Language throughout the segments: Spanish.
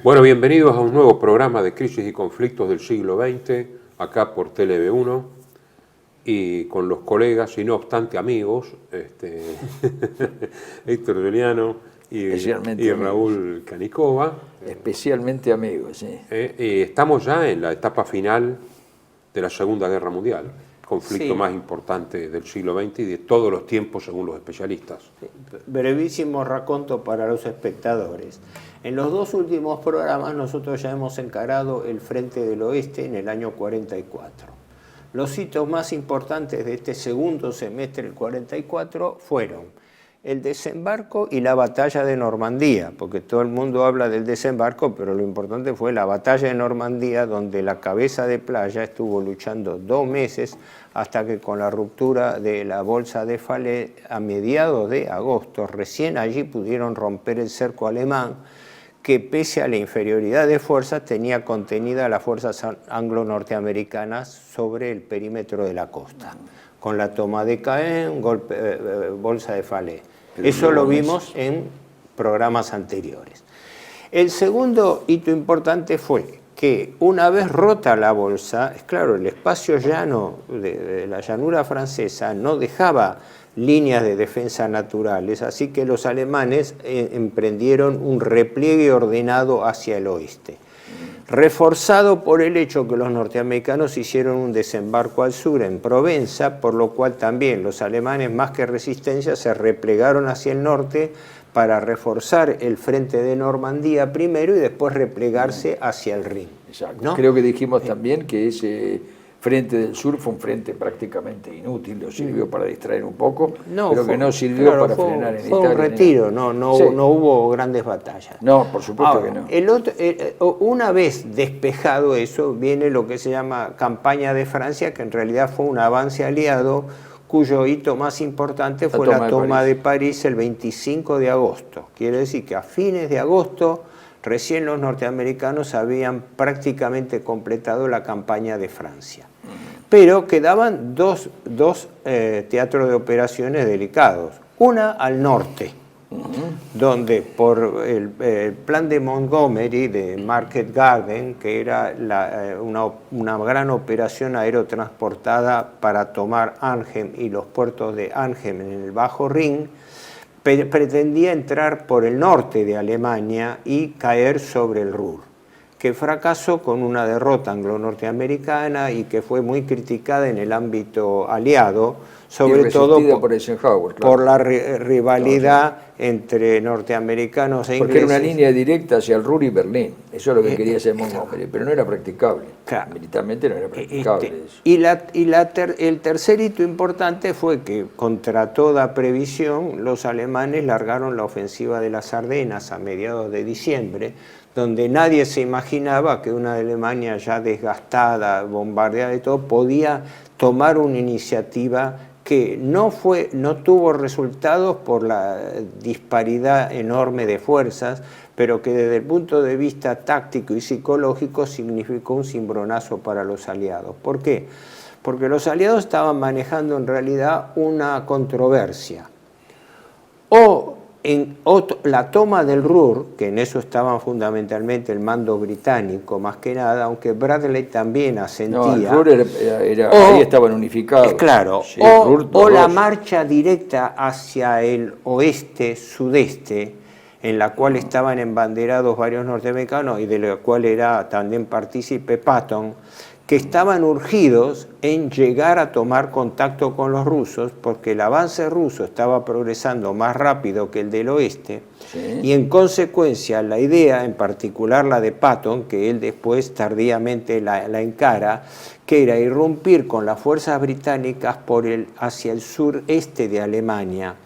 Bueno, bienvenidos a un nuevo programa de Crisis y Conflictos del siglo XX, acá por TLV1, y con los colegas, y no obstante amigos, Héctor Juliano y Raúl Canicova. Especialmente amigos, sí. Y estamos ya en la etapa final de la Segunda Guerra Mundial, conflicto más importante del siglo XX y de todos los tiempos según los especialistas. Brevísimo raconto para los espectadores. En los dos últimos programas nosotros ya hemos encarado el Frente del Oeste en el año 44. Los hitos más importantes de este segundo semestre del 44 fueron el desembarco y la batalla de Normandía, porque todo el mundo habla del desembarco, pero lo importante fue la batalla de Normandía, donde la cabeza de playa estuvo luchando 2 meses hasta que con la ruptura de la bolsa de Falaise a mediados de agosto, recién allí pudieron romper el cerco alemán, que pese a la inferioridad de fuerzas tenía contenida las fuerzas anglo-norteamericanas sobre el perímetro de la costa, con la toma de Caen, bolsa de Falaise. Eso lo vimos en programas anteriores. El segundo hito importante fue que una vez rota la bolsa, es claro, el espacio llano de la llanura francesa no dejaba líneas de defensa naturales, así que los alemanes emprendieron un repliegue ordenado hacia el oeste, reforzado por el hecho que los norteamericanos hicieron un desembarco al sur en Provenza, por lo cual también los alemanes, más que resistencia, se replegaron hacia el norte para reforzar el frente de Normandía primero y después replegarse hacia el Rin. Exacto. ¿No? Creo que dijimos también que ese frente del sur fue un frente prácticamente inútil, lo sirvió para distraer un poco, pero que no sirvió para frenar en Italia. Fue un retiro, no hubo grandes batallas. No, por supuesto que no. Una vez despejado eso, viene lo que se llama campaña de Francia, que en realidad fue un avance aliado, cuyo hito más importante fue la toma de París el 25 de agosto. Quiere decir que a fines de agosto recién los norteamericanos habían prácticamente completado la campaña de Francia. Pero quedaban dos teatros de operaciones delicados. Una al norte, donde por el plan de Montgomery, de Market Garden, que era una gran operación aerotransportada para tomar Arnhem y los puertos de Arnhem en el Bajo Rin, pretendía entrar por el norte de Alemania y caer sobre el Ruhr, que fracasó con una derrota anglo-norteamericana y que fue muy criticada en el ámbito aliado, sobre todo por la rivalidad entre norteamericanos e ingleses. Porque era una línea directa hacia el Ruhr y Berlín, eso es lo que quería hacer Montgomery, pero no era practicable, militarmente no era practicable. Y el tercer hito importante fue que, contra toda previsión, los alemanes largaron la ofensiva de las Ardenas a mediados de diciembre, donde nadie se imaginaba que una Alemania ya desgastada, bombardeada y todo, podía tomar una iniciativa que no tuvo resultados por la disparidad enorme de fuerzas, pero que desde el punto de vista táctico y psicológico significó un cimbronazo para los aliados. ¿Por qué? Porque los aliados estaban manejando en realidad una controversia. La toma del Ruhr, que en eso estaban fundamentalmente el mando británico más que nada, aunque Bradley también asentía. No, el Ruhr ahí estaban unificados. Claro, sí, la marcha directa hacia el oeste-sudeste, en la cual estaban embanderados varios norteamericanos y de la cual era también partícipe Patton, que estaban urgidos en llegar a tomar contacto con los rusos porque el avance ruso estaba progresando más rápido que el del oeste, y en consecuencia la idea, en particular la de Patton, que él después tardíamente la encara, que era irrumpir con las fuerzas británicas hacia el sureste de Alemania,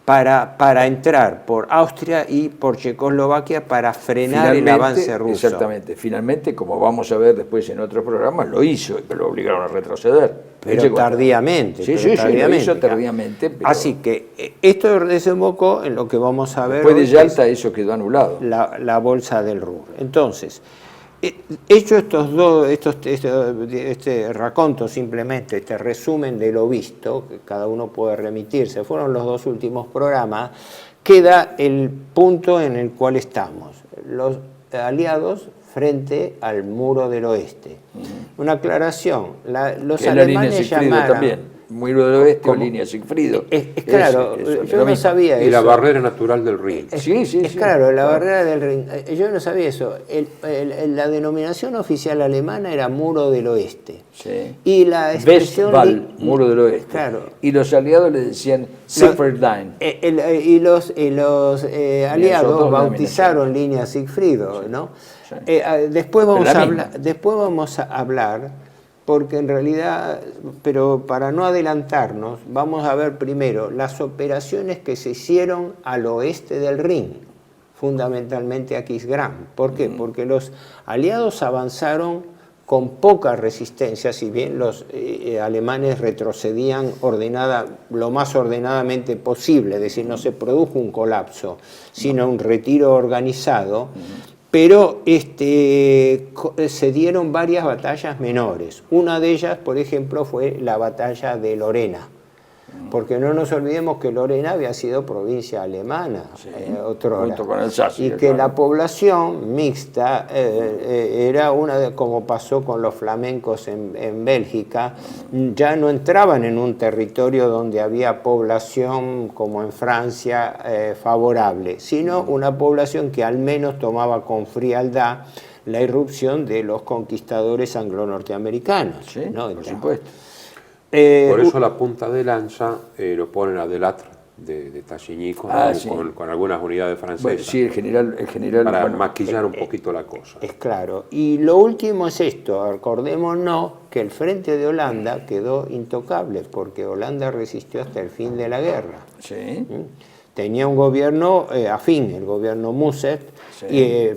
para entrar por Austria y por Checoslovaquia para frenar el avance ruso. Exactamente. Finalmente, como vamos a ver después en otros programas, lo hizo, pero lo obligaron a retroceder. Pero tardíamente. Sí, lo hizo tardíamente. Pero así que esto desembocó en lo que vamos a ver. Después de Yalta eso quedó anulado. La bolsa del Ruhr. Entonces, hecho este raconto simplemente, este resumen de lo visto, que cada uno puede remitirse, fueron los dos últimos programas, queda el punto en el cual estamos. aliados frente al muro del oeste. Una aclaración, los que alemanes llamaron... también. Muro del oeste o línea Sigfrido. Claro, yo no sabía eso. Y la barrera natural del Rin. Claro, la barrera del Rin. Yo no sabía eso. La denominación oficial alemana era Muro del Oeste. Sí. Y la expresión... Westwall, Muro del Oeste. Claro. Y los aliados le decían Siegfriedline. Y los aliados bautizaron línea Sigfrido, ¿no? Sí. Después vamos a hablar... porque en realidad, pero para no adelantarnos, vamos a ver primero las operaciones que se hicieron al oeste del Rin, fundamentalmente a Kisgram. ¿Por qué? Porque los aliados avanzaron con poca resistencia, si bien los alemanes retrocedían lo más ordenadamente posible, es decir, no se produjo un colapso, sino un retiro organizado. Pero se dieron varias batallas menores. Una de ellas, por ejemplo, fue la batalla de Lorena. Porque no nos olvidemos que Lorena había sido provincia alemana, junto con Alsacia, y que la población mixta era como pasó con los flamencos en Bélgica, ya no entraban en un territorio donde había población como en Francia favorable, sino una población que al menos tomaba con frialdad la irrupción de los conquistadores anglo-norteamericanos. Sí, ¿no? por supuesto. Por eso la punta de lanza lo ponen a Delattre de Tassigny con algunas unidades francesas. Bueno, sí, el general para maquillar un poquito la cosa. Es claro. Y lo último es esto, acordémonos que el frente de Holanda quedó intocable, porque Holanda resistió hasta el fin de la guerra. Sí. Tenía un gobierno afín, el gobierno Muset,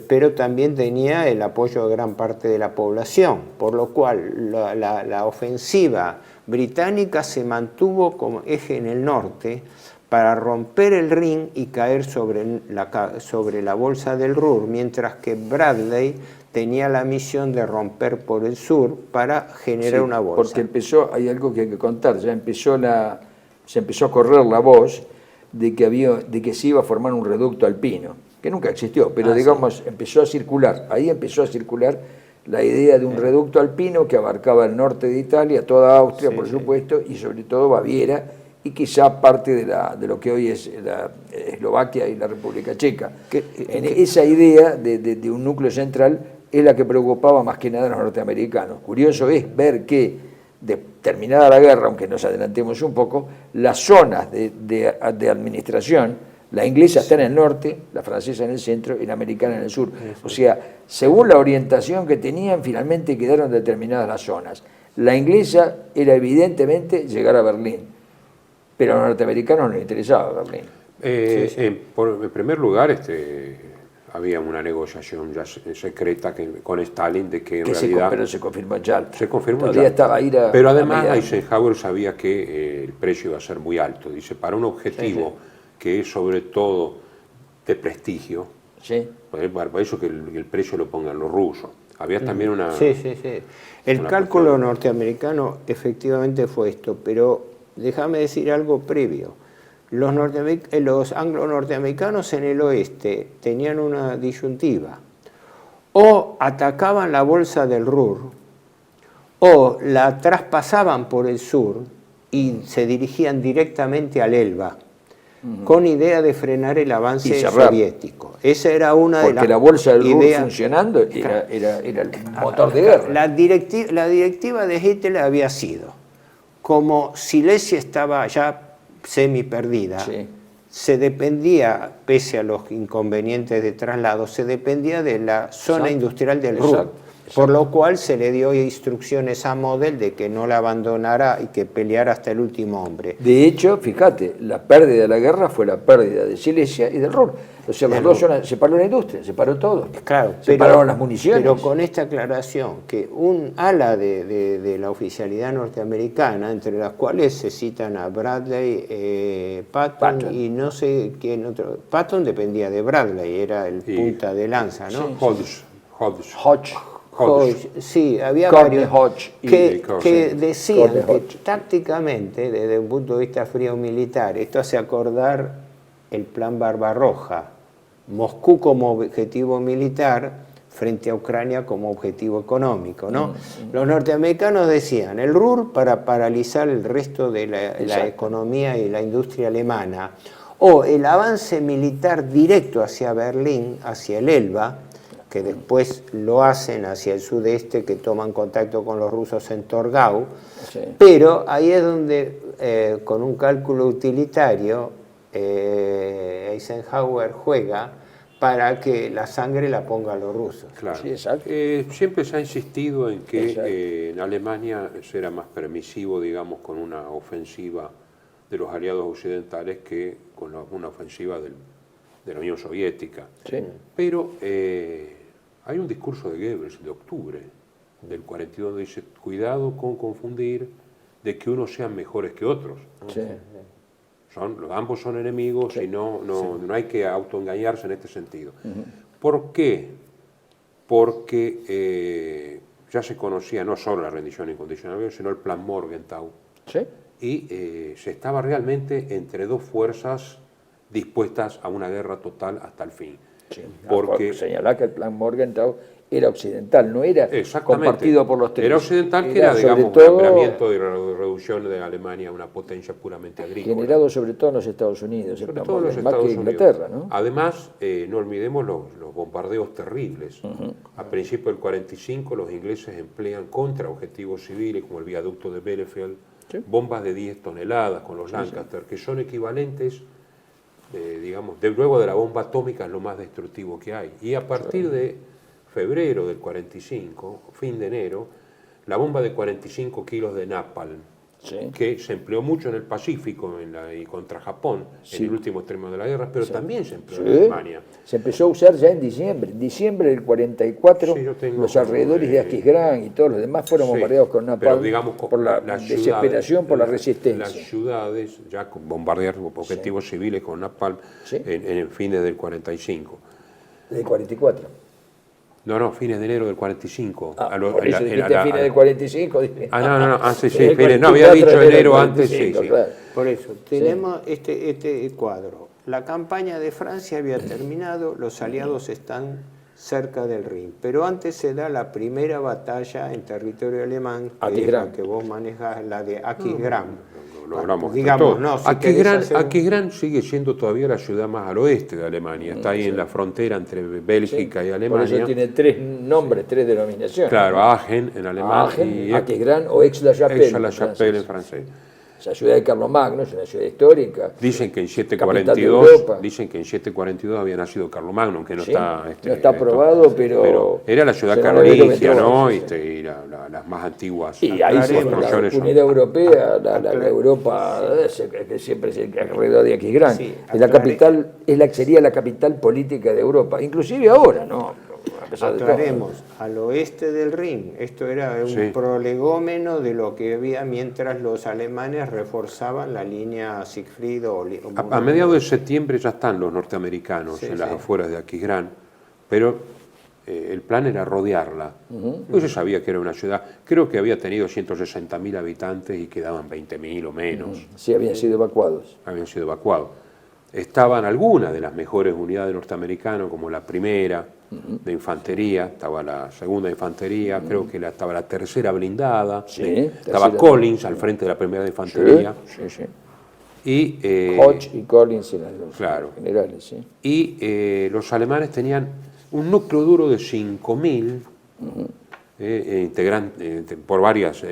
pero también tenía el apoyo de gran parte de la población, por lo cual la ofensiva británica se mantuvo como eje en el norte para romper el Rin y caer sobre la bolsa del Ruhr, mientras que Bradley tenía la misión de romper por el sur para generar una bolsa. Porque hay algo que hay que contar, se empezó a correr la voz de que se iba a formar un reducto alpino, que nunca existió, pero empezó a circular la idea de un reducto alpino que abarcaba el norte de Italia, toda Austria, por supuesto, y sobre todo Baviera, y quizá parte de lo que hoy es la Eslovaquia y la República Checa. Esa idea de un núcleo central es la que preocupaba más que nada a los norteamericanos. Curioso es ver que, terminada la guerra, aunque nos adelantemos un poco, las zonas de administración, la inglesa está en el norte, la francesa en el centro y la americana en el sur. O sea, según la orientación que tenían, finalmente quedaron determinadas las zonas. La inglesa era evidentemente llegar a Berlín, pero a los norteamericanos no les interesaba Berlín. En primer lugar, había una negociación ya secreta con Stalin de que en realidad... Pero se confirmó ya. Se confirmó Todavía ya. Estaba ahí pero además Eisenhower sabía que el precio iba a ser muy alto. Dice, para un objetivo que es sobre todo de prestigio, por eso que el precio lo pongan los rusos. Había también una... El cálculo norteamericano efectivamente fue esto, pero déjame decir algo previo. Los anglo-norteamericanos en el oeste tenían una disyuntiva. O atacaban la bolsa del Ruhr, o la traspasaban por el sur y se dirigían directamente al Elba, con idea de frenar el avance soviético. Esa era una de las... Porque la bolsa del Ruhr funcionando era el motor de guerra. La directiva de Hitler había sido, como Silesia estaba ya semi perdida, se dependía, pese a los inconvenientes de traslado, se dependía de la zona industrial del Ruhr, por lo cual se le dio instrucciones a Model de que no la abandonara y que peleara hasta el último hombre. De hecho, fíjate, la pérdida de la guerra fue la pérdida de Silesia y del Ruhr. O sea, las dos zonas, se paró la industria, se paró todo. Claro, se pararon las municiones. Pero con esta aclaración, que un ala de la oficialidad norteamericana, entre las cuales se citan a Bradley, Patton y no sé quién otro. Patton dependía de Bradley, era el punta de lanza, ¿no? Hodge. Sí, había varios que decían que tácticamente, desde un punto de vista frío militar, esto hace acordar el plan Barbarroja, Moscú como objetivo militar frente a Ucrania como objetivo económico, ¿no? Los norteamericanos decían, el Ruhr para paralizar el resto de la economía y la industria alemana, o el avance militar directo hacia Berlín, hacia el Elba, que después lo hacen hacia el sudeste, que toman contacto con los rusos en Torgau, pero ahí es donde, con un cálculo utilitario, Eisenhower juega para que la sangre la pongan los rusos. Claro. Sí, siempre se ha insistido en que en Alemania será más permisivo, digamos, con una ofensiva de los aliados occidentales que con una ofensiva de la Unión Soviética. Sí. Pero hay un discurso de Goebbels de octubre del 42 donde dice, cuidado con confundir de que unos sean mejores que otros. Sí. Ambos son enemigos y no hay que autoengañarse en este sentido. ¿Por qué? Porque ya se conocía no solo la rendición incondicional, sino el plan Morgenthau. ¿Sí? Y se estaba realmente entre dos fuerzas dispuestas a una guerra total hasta el fin. Sí. Porque señalar que el plan Morgenthau era occidental, no era compartido por los tres. Era occidental, que era, digamos, un ampliamiento y reducción de Alemania a una potencia puramente agrícola. Generado sobre todo en los Estados Unidos, sobre todo en los Estados Unidos. Inglaterra, ¿no? Además, no olvidemos los bombardeos terribles. A principios del 45 los ingleses emplean contra objetivos civiles, como el viaducto de Bielefeld, bombas de 10 toneladas con los Lancaster, que son equivalentes, digamos, luego de la bomba atómica es lo más destructivo que hay. Y a partir de febrero del 45, fin de enero, la bomba de 45 kilos de napalm, que se empleó mucho en el Pacífico y contra Japón, en el último extremo de la guerra, pero también se empleó en Alemania. Se empezó a usar ya en diciembre del 44, los alrededores de Aquisgrán y todos los demás fueron bombardeados con napalm, pero, digamos, por la desesperación, por la resistencia. Las ciudades ya bombardearon objetivos civiles con napalm en fines del 45. Del 44. No, fines de enero del 45. Por eso dijiste fines del 45. Sí, fines, no, había dicho enero antes, sí. Claro. Por eso, tenemos este cuadro. La campaña de Francia había terminado, los aliados están cerca del Rin, pero antes se da la primera batalla en territorio alemán, que es la que vos manejás, la de Aquisgrán. Aquisgrán sigue siendo todavía la ciudad más al oeste de Alemania, está ahí en la frontera entre Bélgica y Alemania. Por eso tiene tres nombres, tres denominaciones. Claro, Aachen en alemán, y Aquisgrán o Aix-la-Chapelle en francés. La ciudad de Carlomagno es una ciudad histórica. Dicen que en 742 había nacido Carlomagno, aunque no está... no está probado, pero era la ciudad carolingia, ¿no? Y las más antiguas. Y ahí se la unidad europea, la Europa que siempre se alrededor de Aquisgrán. Sí, sería la capital política de Europa, inclusive ahora, ¿no? Aclaremos, al oeste del Rin, esto era un prolegómeno de lo que había mientras los alemanes reforzaban la línea Siegfried. A mediados de septiembre ya están los norteamericanos en las afueras de Aquisgrán, pero el plan era rodearla. Pues se sabía que era una ciudad, creo que había tenido 160.000 habitantes y quedaban 20.000 o menos. Sí, habían sido evacuados. Estaban algunas de las mejores unidades norteamericanas, como la primera de infantería, estaba la segunda de infantería, creo que estaba la tercera blindada, estaba Collins al frente de la primera de infantería. Y Hodge y Collins eran los generales. Y los alemanes tenían un núcleo duro de 5.000 integrantes por varias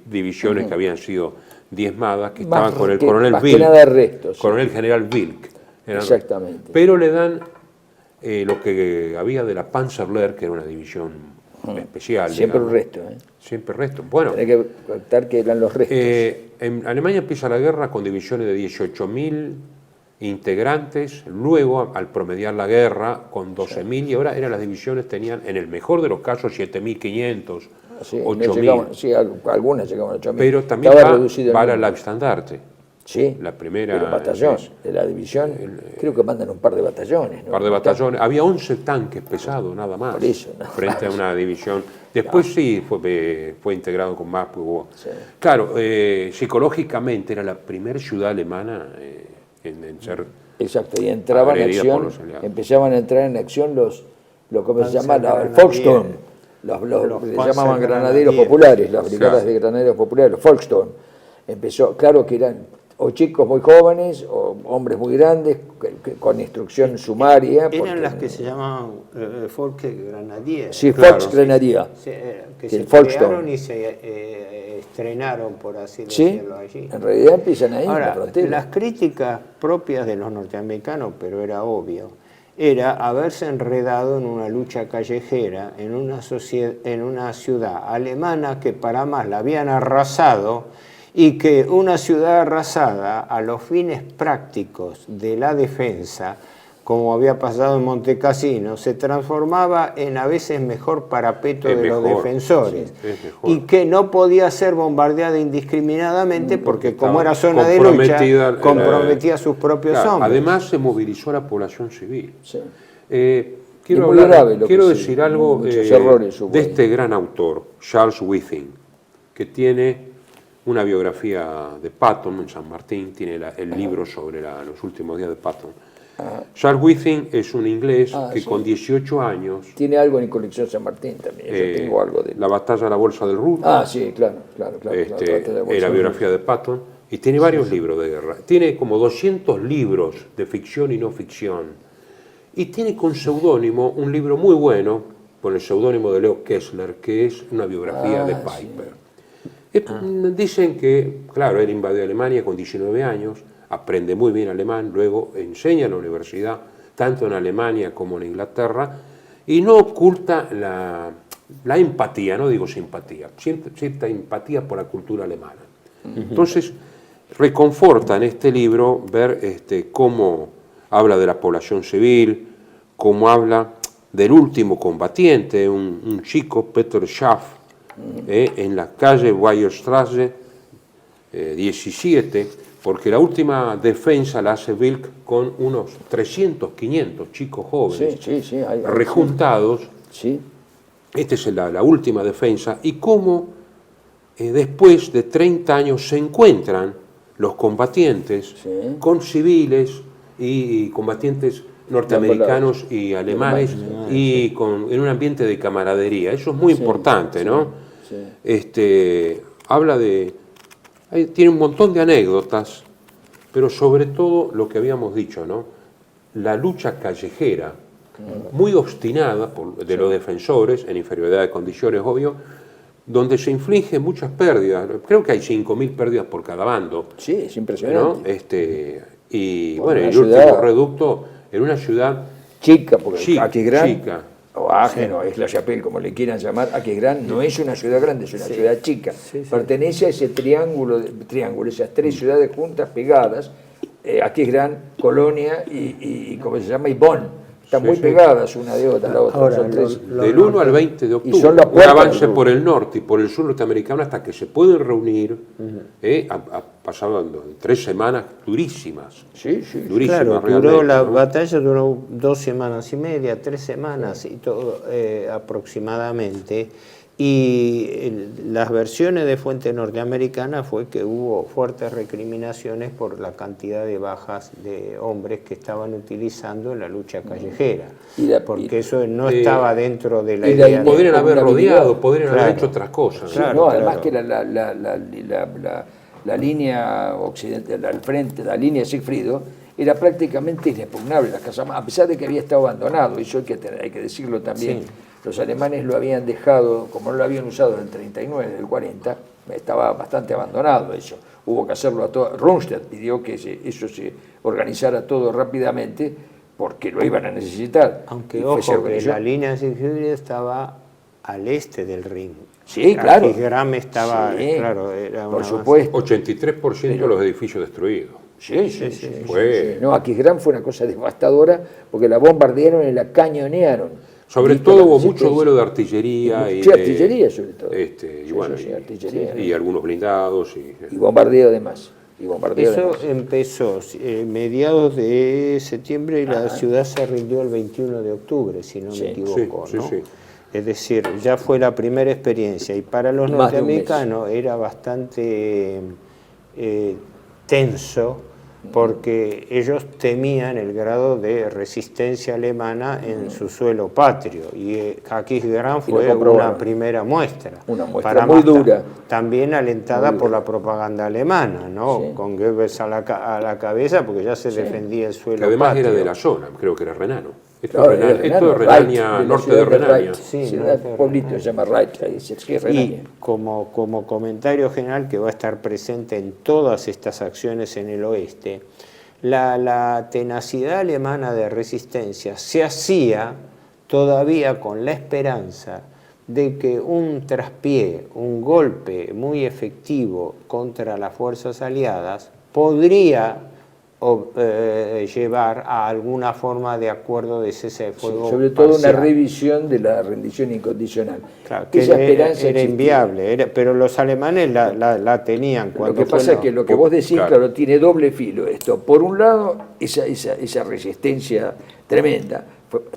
divisiones que habían sido diezmadas, que estaban con el coronel Wilk, coronel general Wilk. Exactamente. Pero le dan lo que había de la Panzerlehr, que era una división especial. Siempre un resto. Siempre resto. Bueno, hay que contar que eran los restos. En Alemania empieza la guerra con divisiones de 18.000 integrantes, luego al promediar la guerra con 12.000, y ahora las divisiones tenían, en el mejor de los casos, 7.500, 8.000. Algunas llegaban a 8.000. Pero también va la Leibstandarte. Sí, la primera, pero batallón de la división, creo que mandan un par de batallones. Había 11 tanques pesados nada más, por eso, frente a una división. Después fue integrado con más. Claro, psicológicamente era la primera ciudad alemana en ser Exacto, y entraban en acción, empezaban a entrar en acción ¿cómo se llama? El Folkestone, los se llamaban granaderos populares, las brigadas de granaderos populares, los Folkestone. Empezó, claro que eran o chicos muy jóvenes o hombres muy grandes con instrucción sumaria. Eran las que se llamaban Volksgrenadier. Sí, claro, Volksgrenadier. Que se crearon y se estrenaron, por así decirlo, allí. En realidad empiezan ahí. Ahora, en la frontera. las críticas propias de los norteamericanos, pero era obvio, era haberse enredado en una lucha callejera en una ciudad alemana que para más la habían arrasado, y que una ciudad arrasada a los fines prácticos de la defensa, como había pasado en Montecassino, se transformaba en a veces mejor parapeto de los defensores, y que no podía ser bombardeada indiscriminadamente porque como era zona de lucha, comprometía a sus propios hombres. Además se movilizó a la población civil. Sí. Quiero decir algo de este gran autor, Charles Within, que tiene una biografía de Patton en San Martín, tiene el libro sobre los últimos días de Patton. Charles Within es un inglés que con 18 años... Tiene algo en colección San Martín también, yo tengo algo de... La batalla de la Bolsa del Ruhr. Sí, claro. La biografía de Patton, y tiene varios libros de guerra. Tiene como 200 libros de ficción y no ficción. Y tiene con seudónimo un libro muy bueno, con el seudónimo de Leo Kessler, que es una biografía de Piper. Dicen que, claro, él invadió Alemania con 19 años, aprende muy bien alemán, luego enseña en la universidad, tanto en Alemania como en Inglaterra, y no oculta la empatía, no digo simpatía, cierta empatía por la cultura alemana. Entonces, reconforta en este libro ver cómo habla de la población civil, cómo habla del último combatiente, un chico, Peter Schaff, en la calle Weierstraße 17, porque la última defensa la hace Wilk con unos 300, 500 chicos jóvenes rejuntados. Sí. Esta es la última defensa, y cómo después de 30 años se encuentran los combatientes con civiles y combatientes norteamericanos y alemanes y en un ambiente de camaradería. Eso es muy importante, ¿no? Habla tiene un montón de anécdotas, pero sobre todo lo que habíamos dicho, ¿no? La lucha callejera, muy obstinada de los defensores, en inferioridad de condiciones, obvio, donde se infligen muchas pérdidas. Creo que hay 5.000 pérdidas por cada bando. Sí, es impresionante. ¿No? Y bueno, el último reducto en una ciudad chica, porque Aquisgrán, chica. o Ágeno, es La Chapelle, como le quieran llamar, Aquisgrán no es una ciudad grande, es una ciudad chica. Pertenece a ese triángulo, esas tres ciudades juntas, pegadas, Aquisgrán, Colonia y ¿cómo se llama? Y Bonn. Están muy pegadas una de otra, la otra. Ahora, son tres. Del 1 al 20 de octubre, son un avance por el norte y por el sur norteamericano hasta que se pueden reunir. Ha pasado 3 semanas durísimas. Durísimas, claro, la batalla duró 2 semanas y media, 3 semanas y todo aproximadamente. Y las versiones de fuente norteamericana fue que hubo fuertes recriminaciones por la cantidad de bajas de hombres que estaban utilizando en la lucha callejera, porque eso no estaba dentro de la idea. Podrían haber rodeado, podrían haber hecho otras cosas. Además que la línea occidental, al frente, la línea de Sigfrido, era prácticamente inexpugnable, a pesar de que había estado abandonado, eso hay que decirlo también. Los alemanes lo habían dejado, como no lo habían usado en el 39, en el 40, estaba bastante abandonado eso. Hubo que hacerlo a todo. Rundstedt pidió que eso se organizara todo rápidamente porque lo iban a necesitar. Aunque ojo, que la línea de Sigfrido estaba al este del Rin. Sí, claro. Aquisgrán estaba, claro, era por supuesto. 83% de los edificios destruidos. Sí. No, Aquisgrán fue una cosa devastadora porque la bombardearon y la cañonearon. Sobre todo hubo mucho duelo de artillería. Artillería sobre todo. Artillería. Y algunos blindados. Y bombardeo además. Eso empezó mediados de septiembre y la ciudad se rindió el 21 de octubre, si no me equivoco. ¿no? Es decir, ya fue la primera experiencia y para los norteamericanos era bastante tenso porque ellos temían el grado de resistencia alemana en su suelo patrio, y Aquisgrán fue una primera muestra. Una muestra muy dura. También alentada por la propaganda alemana, ¿no? Sí. Con Goebbels a la cabeza, porque ya se defendía el suelo que además patrio. era de la zona, creo que era renano. Esto, Claro, esto es Renania, norte de Renania. Sí, un pueblito se llama Reit, ahí se escribe Renania. Y como comentario general que va a estar presente en todas estas acciones en el oeste, la tenacidad alemana de resistencia se hacía todavía con la esperanza de que un traspié, un golpe muy efectivo contra las fuerzas aliadas podría llevar a alguna forma de acuerdo de cese de fuego. Sí, sobre todo parcial. una revisión de la rendición incondicional. Claro, que esa esperanza era inviable, pero los alemanes la tenían. Cuando lo que pasa es que lo que vos decís, claro, tiene doble filo esto. Por un lado, esa resistencia tremenda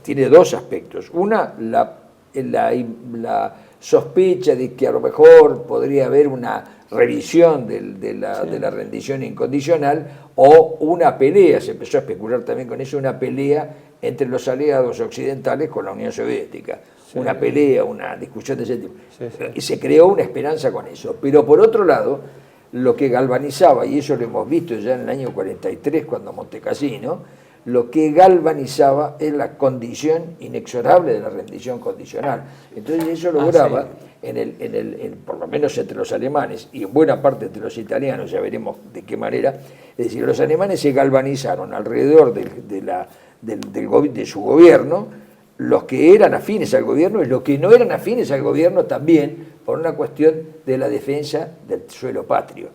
tiene dos aspectos. Una, la sospecha de que a lo mejor podría haber una revisión de la rendición incondicional o una pelea, se empezó a especular también con eso, una pelea entre los aliados occidentales con la Unión Soviética. Sí. Una pelea, una discusión de ese tipo. Sí, sí. Y se creó una esperanza con eso. Pero por otro lado, lo que galvanizaba, y eso lo hemos visto ya en el año 43 cuando Montecassino, lo que galvanizaba es la condición inexorable de la rendición condicional. Entonces eso lograba, por lo menos entre los alemanes y en buena parte entre los italianos, ya veremos de qué manera, es decir, los alemanes se galvanizaron alrededor de su gobierno, los que eran afines al gobierno y los que no eran afines al gobierno también, por una cuestión de la defensa del suelo patrio.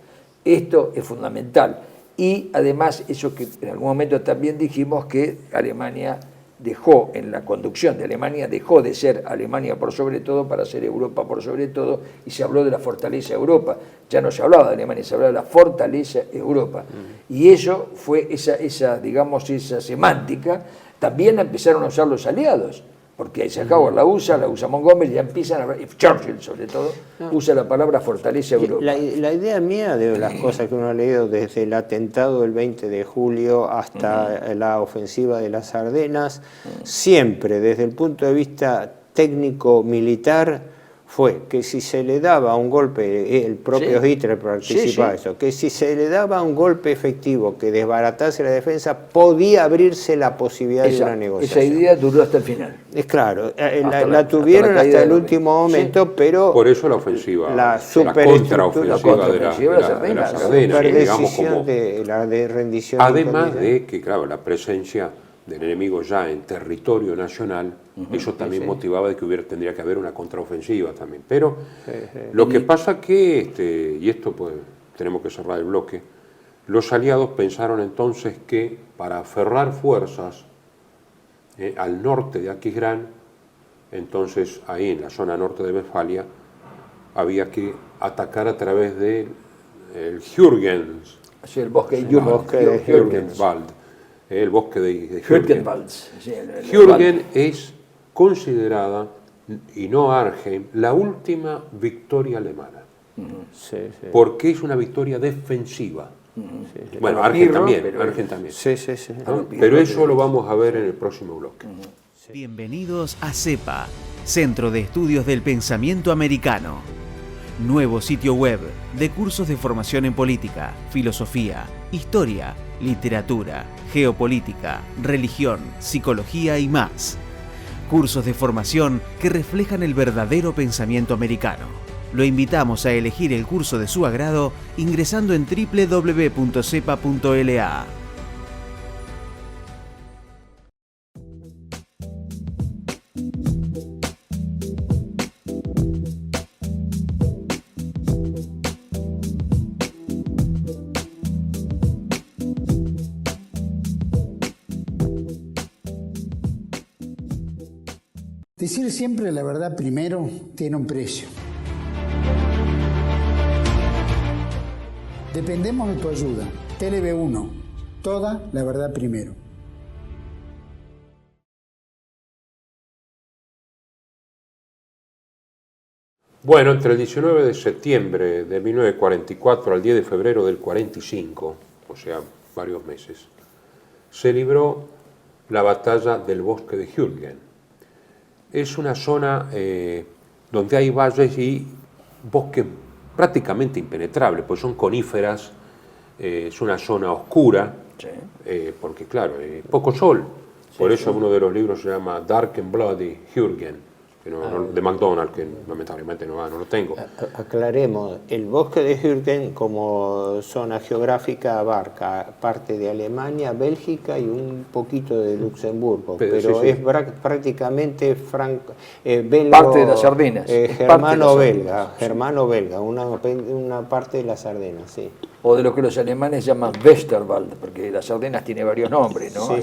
Esto es fundamental. Y además, eso que en algún momento también dijimos, que Alemania dejó, en la conducción de Alemania, dejó de ser Alemania por sobre todo para ser Europa por sobre todo, y se habló de la fortaleza Europa. Ya no se hablaba de Alemania, se hablaba de la fortaleza Europa. Y eso fue esa semántica, también la empezaron a usar los aliados, porque Eisenhower la usa Montgomery, ya empiezan a hablar, y Churchill sobre todo, usa la palabra fortaleza Europa. La idea mía de las cosas que uno ha leído desde el atentado del 20 de julio hasta la ofensiva de las Ardenas, siempre desde el punto de vista técnico-militar, fue que si se le daba un golpe, el propio Hitler participaba eso, que si se le daba un golpe efectivo que desbaratase la defensa, podía abrirse la posibilidad de una negociación. Esa idea duró hasta el final. Es claro, la tuvieron hasta el último momento, pero... Por eso la ofensiva, la contraofensiva de las Ardenas, digamos, como... de rendición. Además de que, claro, la presencia del enemigo ya en territorio nacional, eso también motivaba de que tendría que haber una contraofensiva también. Pero lo que pasa que, y esto pues tenemos que cerrar el bloque, los aliados pensaron entonces que para aferrar fuerzas al norte de Aquisgrán, entonces ahí en la zona norte de Westfalia, había que atacar a través del Jürgens, el bosque de Jürgenswald. El bosque de Jürgen. Jürgen es considerada, y no Arnhem, la última victoria alemana. Porque es una victoria defensiva. Bueno, Arnhem también. ¿No? Pero eso lo vamos a ver en el próximo bloque. Bienvenidos a CEPA, Centro de Estudios del Pensamiento Americano. Nuevo sitio web de cursos de formación en política, filosofía, historia, literatura, geopolítica, religión, psicología y más. Cursos de formación que reflejan el verdadero pensamiento americano. Lo invitamos a elegir el curso de su agrado ingresando en www.cepa.la. Decir siempre la verdad primero tiene un precio. Dependemos de tu ayuda. TLB1, toda la verdad primero. Bueno, entre el 19 de septiembre de 1944 al 10 de febrero del 45, o sea, varios meses, se libró la batalla del bosque de Hürgen. Es una zona donde hay valles y bosques prácticamente impenetrables, pues son coníferas, es una zona oscura, sí. Porque claro, poco sol. Por eso uno de los libros se llama Dark and Bloody Hürgen, de McDonald's, que lamentablemente no lo tengo. Aclaremos, el bosque de Hürgen como zona geográfica abarca parte de Alemania, Bélgica y un poquito de Luxemburgo, pero es prácticamente belga, parte de las Ardenas. Germano-belga, una parte de las Ardenas, sí. O de lo que los alemanes llaman Westerwald, porque las Ardenas tiene varios nombres, ¿no?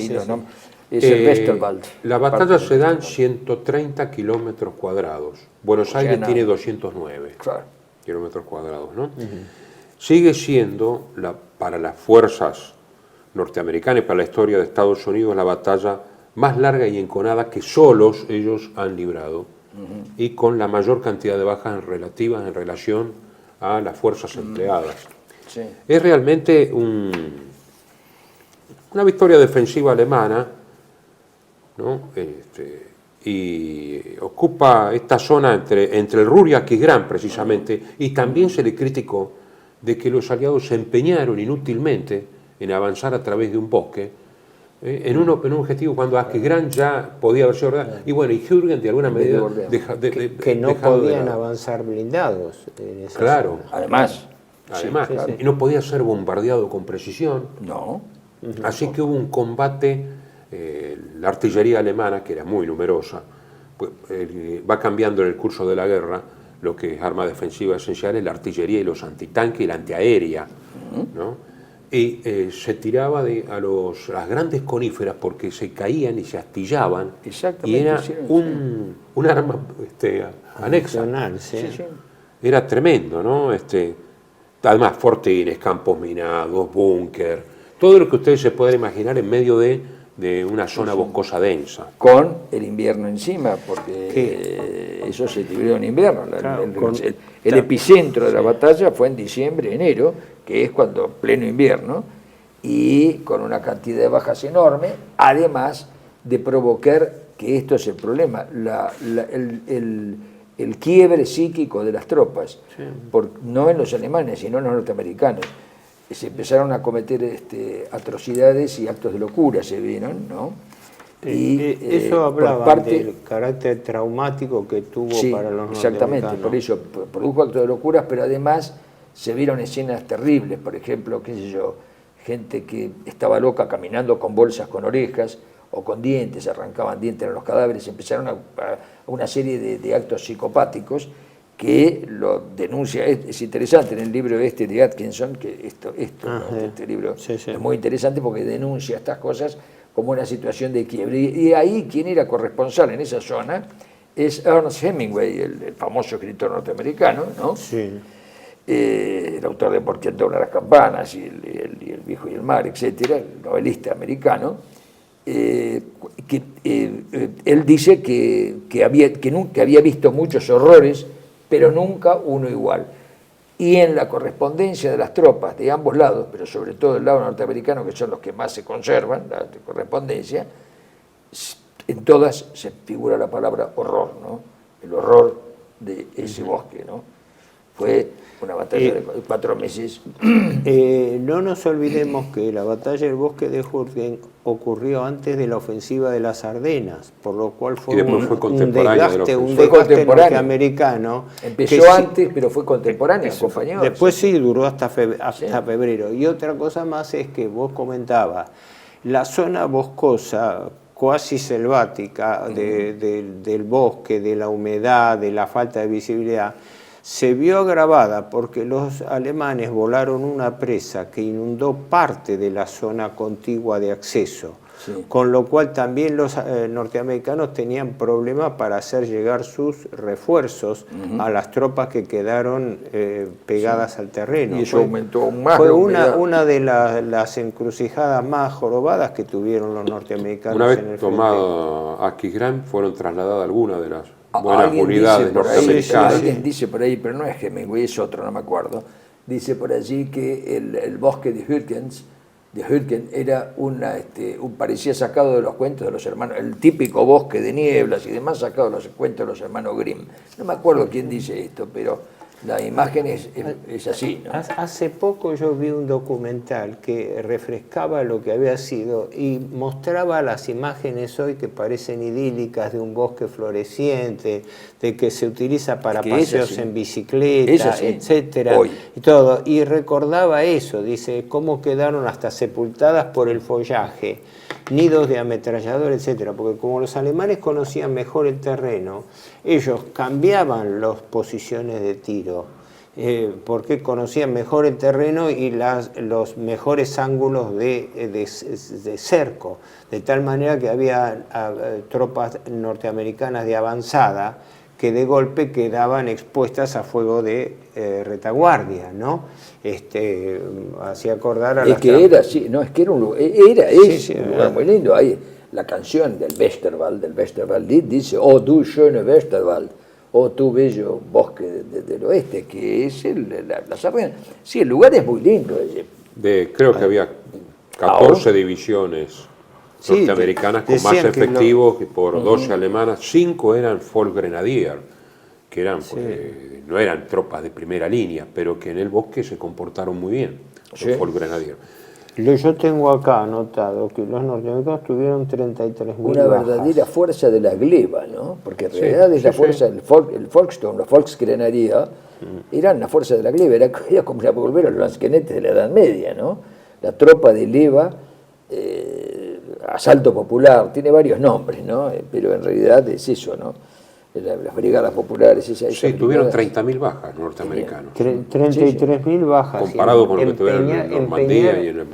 Es el Westerwald. La batalla se da en 130 kilómetros cuadrados. Buenos Aires tiene 209 kilómetros cuadrados, ¿no? Sigue siendo, para las fuerzas norteamericanas y para la historia de Estados Unidos, la batalla más larga y enconada que solos ellos han librado, y con la mayor cantidad de bajas relativas en relación a las fuerzas empleadas. Sí. Es realmente una victoria defensiva alemana, ¿no? Y ocupa esta zona entre el Ruhr y Aquisgrán, precisamente, y también se le criticó de que los aliados se empeñaron inútilmente en avanzar a través de un bosque, en un objetivo cuando Aquisgrán ya podía haber sido ordenado. Y bueno, y Hürgen de alguna medida que no podían avanzar blindados en esa zona. Además, claro. Y no podía ser bombardeado con precisión. No. Así que hubo un combate, la artillería alemana, que era muy numerosa, pues, va cambiando en el curso de la guerra. Lo que es arma defensiva esencial es la artillería y los antitanques y la antiaérea, ¿no? Y se tiraba a las grandes coníferas porque se caían y se astillaban, y era un arma anexa. Era tremendo, ¿no? Además, fortines, campos minados, búnker, todo lo que ustedes se puedan imaginar en medio de una zona boscosa densa. Con el invierno encima, porque eso se libró en invierno. El epicentro de la batalla fue en diciembre, enero, que es cuando pleno invierno, y con una cantidad de bajas enorme, además de provocar, que esto es el problema, el quiebre psíquico de las tropas, no en los alemanes, sino en los norteamericanos. Se empezaron a cometer atrocidades y actos de locura, se vieron, ¿no? Eso hablaba del carácter traumático que tuvo para los norteamericanos. Exactamente, por eso produjo actos de locuras, pero además se vieron escenas terribles, por ejemplo, qué sé yo, gente que estaba loca caminando con bolsas con orejas o con dientes, arrancaban dientes a los cadáveres, empezaron a una serie de actos psicopáticos que lo denuncia. Es interesante en el libro de Atkinson, que este libro es muy interesante porque denuncia estas cosas como una situación de quiebre. Y ahí quien era corresponsal en esa zona es Ernest Hemingway, el famoso escritor norteamericano, ¿no? Sí. El autor de Por quién dobla las campanas y el viejo y el mar, etcétera, el novelista americano. Él dice que nunca había visto muchos horrores, pero nunca uno igual. Y en la correspondencia de las tropas de ambos lados, pero sobre todo del lado norteamericano, que son los que más se conservan, la correspondencia, en todas se figura la palabra horror, ¿no? El horror de ese bosque, ¿no? Fue una batalla de 4 meses. No nos olvidemos que la batalla del bosque de Hürgen ocurrió antes de la ofensiva de las Ardenas, por lo cual fue un desgaste norteamericano. Empezó antes, pero fue contemporáneo, acompañó. Después sí, duró hasta febrero. Y otra cosa más es que vos comentabas, la zona boscosa, cuasi selvática del bosque, de la humedad, de la falta de visibilidad, se vio agravada porque los alemanes volaron una presa que inundó parte de la zona contigua de acceso, con lo cual también los norteamericanos tenían problemas para hacer llegar sus refuerzos a las tropas que quedaron pegadas al terreno. Y eso aumentó aún más. Fue una de las encrucijadas más jorobadas que tuvieron los norteamericanos. Una vez tomado Aquisgrán, fueron trasladadas algunas de las buenas unidades norteamericanas. Alguien dice por ahí, pero no es Hemingway, es otro, no me acuerdo, dice por allí que el bosque de Hürgen de Hürtgen era parecía sacado de los cuentos de los hermanos, el típico bosque de nieblas y demás sacado de los cuentos de los hermanos Grimm. No me acuerdo quién dice esto, pero la imagen es así, ¿no? Hace poco yo vi un documental que refrescaba lo que había sido y mostraba las imágenes hoy que parecen idílicas de un bosque floreciente, de que se utiliza para paseos en bicicleta, etcétera, y todo. Y recordaba eso, dice, cómo quedaron hasta sepultadas por el follaje, nidos de ametrallador, etcétera, porque como los alemanes conocían mejor el terreno, ellos cambiaban las posiciones de tiro, porque conocían mejor el terreno y los mejores ángulos de cerco, de tal manera que había tropas norteamericanas de avanzada que de golpe quedaban expuestas a fuego de retaguardia, ¿no? Hacía acordar a es que era así, no, es que era un lugar, un lugar muy lindo. Hay la canción del Westerwald-Lied dice, oh du schöne Westerwald, oh tu bello bosque del oeste, que es la Sardina. Sí, el lugar es muy lindo. Creo que había 14 divisiones norteamericanas con más efectivos que por 12 alemanas, 5 eran Volksgrenadier, que eran no eran tropas de primera línea, pero que en el bosque se comportaron muy bien, los Volksgrenadier. Yo tengo acá anotado que los norteamericanos tuvieron 33.000 una verdadera fuerza de la gleba, ¿no? Porque en realidad es la fuerza del Volkssturm, los Volksgrenadier, eran la fuerza de la gleba, era como volver a los lanzquenetes de la Edad Media, ¿no? La tropa de leva, asalto popular, tiene varios nombres, ¿no? Pero en realidad es eso, ¿no? Las brigadas populares. Tuvieron 30.000 bajas norteamericanos. 33.000 bajas. Comparado con lo que tuvieron en Normandía y en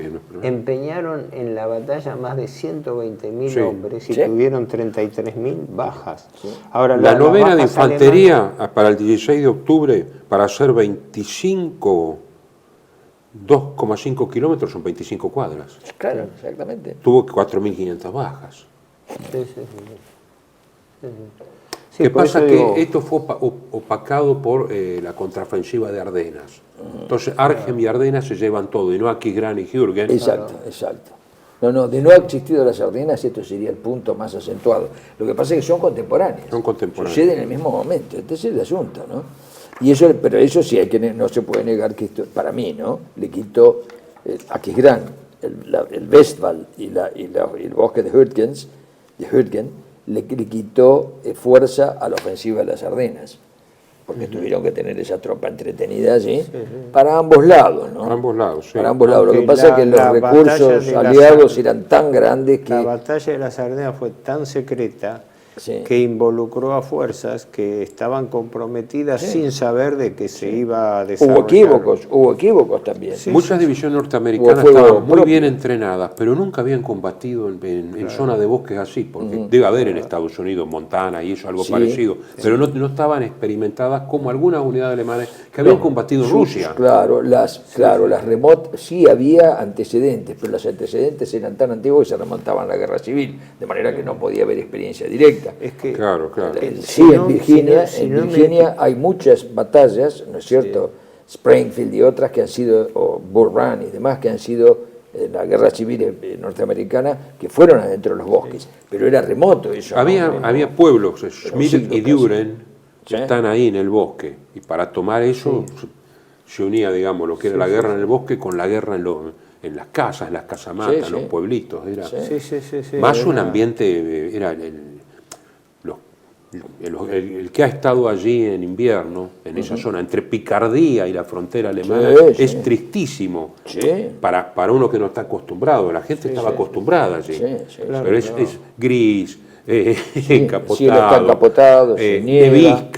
empeñaron en la batalla más de 120.000 hombres y tuvieron 33.000 bajas. Ahora, la novena de infantería para el 16 de octubre, para hacer 2,5 kilómetros son 25 cuadras. Claro, exactamente. Tuvo 4.500 bajas. Sí, ¿Qué pasa? Que esto fue opacado por la contraofensiva de Ardenas. Entonces Argem y Ardenas se llevan todo, y no Aquisgrán y Jürgen. Exacto. No, de no haber existido las Ardenas, esto sería el punto más acentuado. Lo que pasa es que son contemporáneos. Sucede en el mismo momento. Este es el asunto, ¿no? Pero eso sí, no se puede negar que esto, para mí, ¿no? Le quitó Aquisgrán, el Westwald y el bosque de Hürtgen, le quitó fuerza a la ofensiva de las Ardenas, porque tuvieron que tener esa tropa entretenida allí para ambos lados, ¿no? Para ambos lados, sí. Para ambos lados. Lo que pasa es que los recursos aliados eran tan grandes que... La batalla de las Ardenas fue tan secreta que involucró a fuerzas que estaban comprometidas sin saber de que se iba a desarrollar. Hubo equívocos también. Muchas divisiones norteamericanas estaban muy bien entrenadas, pero nunca habían combatido en zonas de bosques así, porque debe haber en Estados Unidos, Montana y eso, algo parecido, pero no estaban experimentadas como algunas unidades alemanas que habían combatido en Rusia. Las remotas, sí había antecedentes, pero los antecedentes eran tan antiguos que se remontaban a la guerra civil, de manera que no podía haber experiencia directa. Es que, claro. En Virginia hay muchas batallas, ¿no es cierto? Springfield y otras que han sido, o Bull Run y demás, que han sido en la guerra civil norteamericana, que fueron adentro de los bosques, pero era remoto eso. Había pueblos, Schmidt y Düren, que están ahí en el bosque, y para tomar eso se unía, digamos, lo que era la guerra en el bosque con la guerra en las casas, en las casamatas, los pueblitos. Era más un ambiente, era el que ha estado allí en invierno, en esa zona, entre Picardía y la frontera alemana, es tristísimo para uno que no está acostumbrado. La gente estaba acostumbrada allí, pero es gris, encapotado, nieva,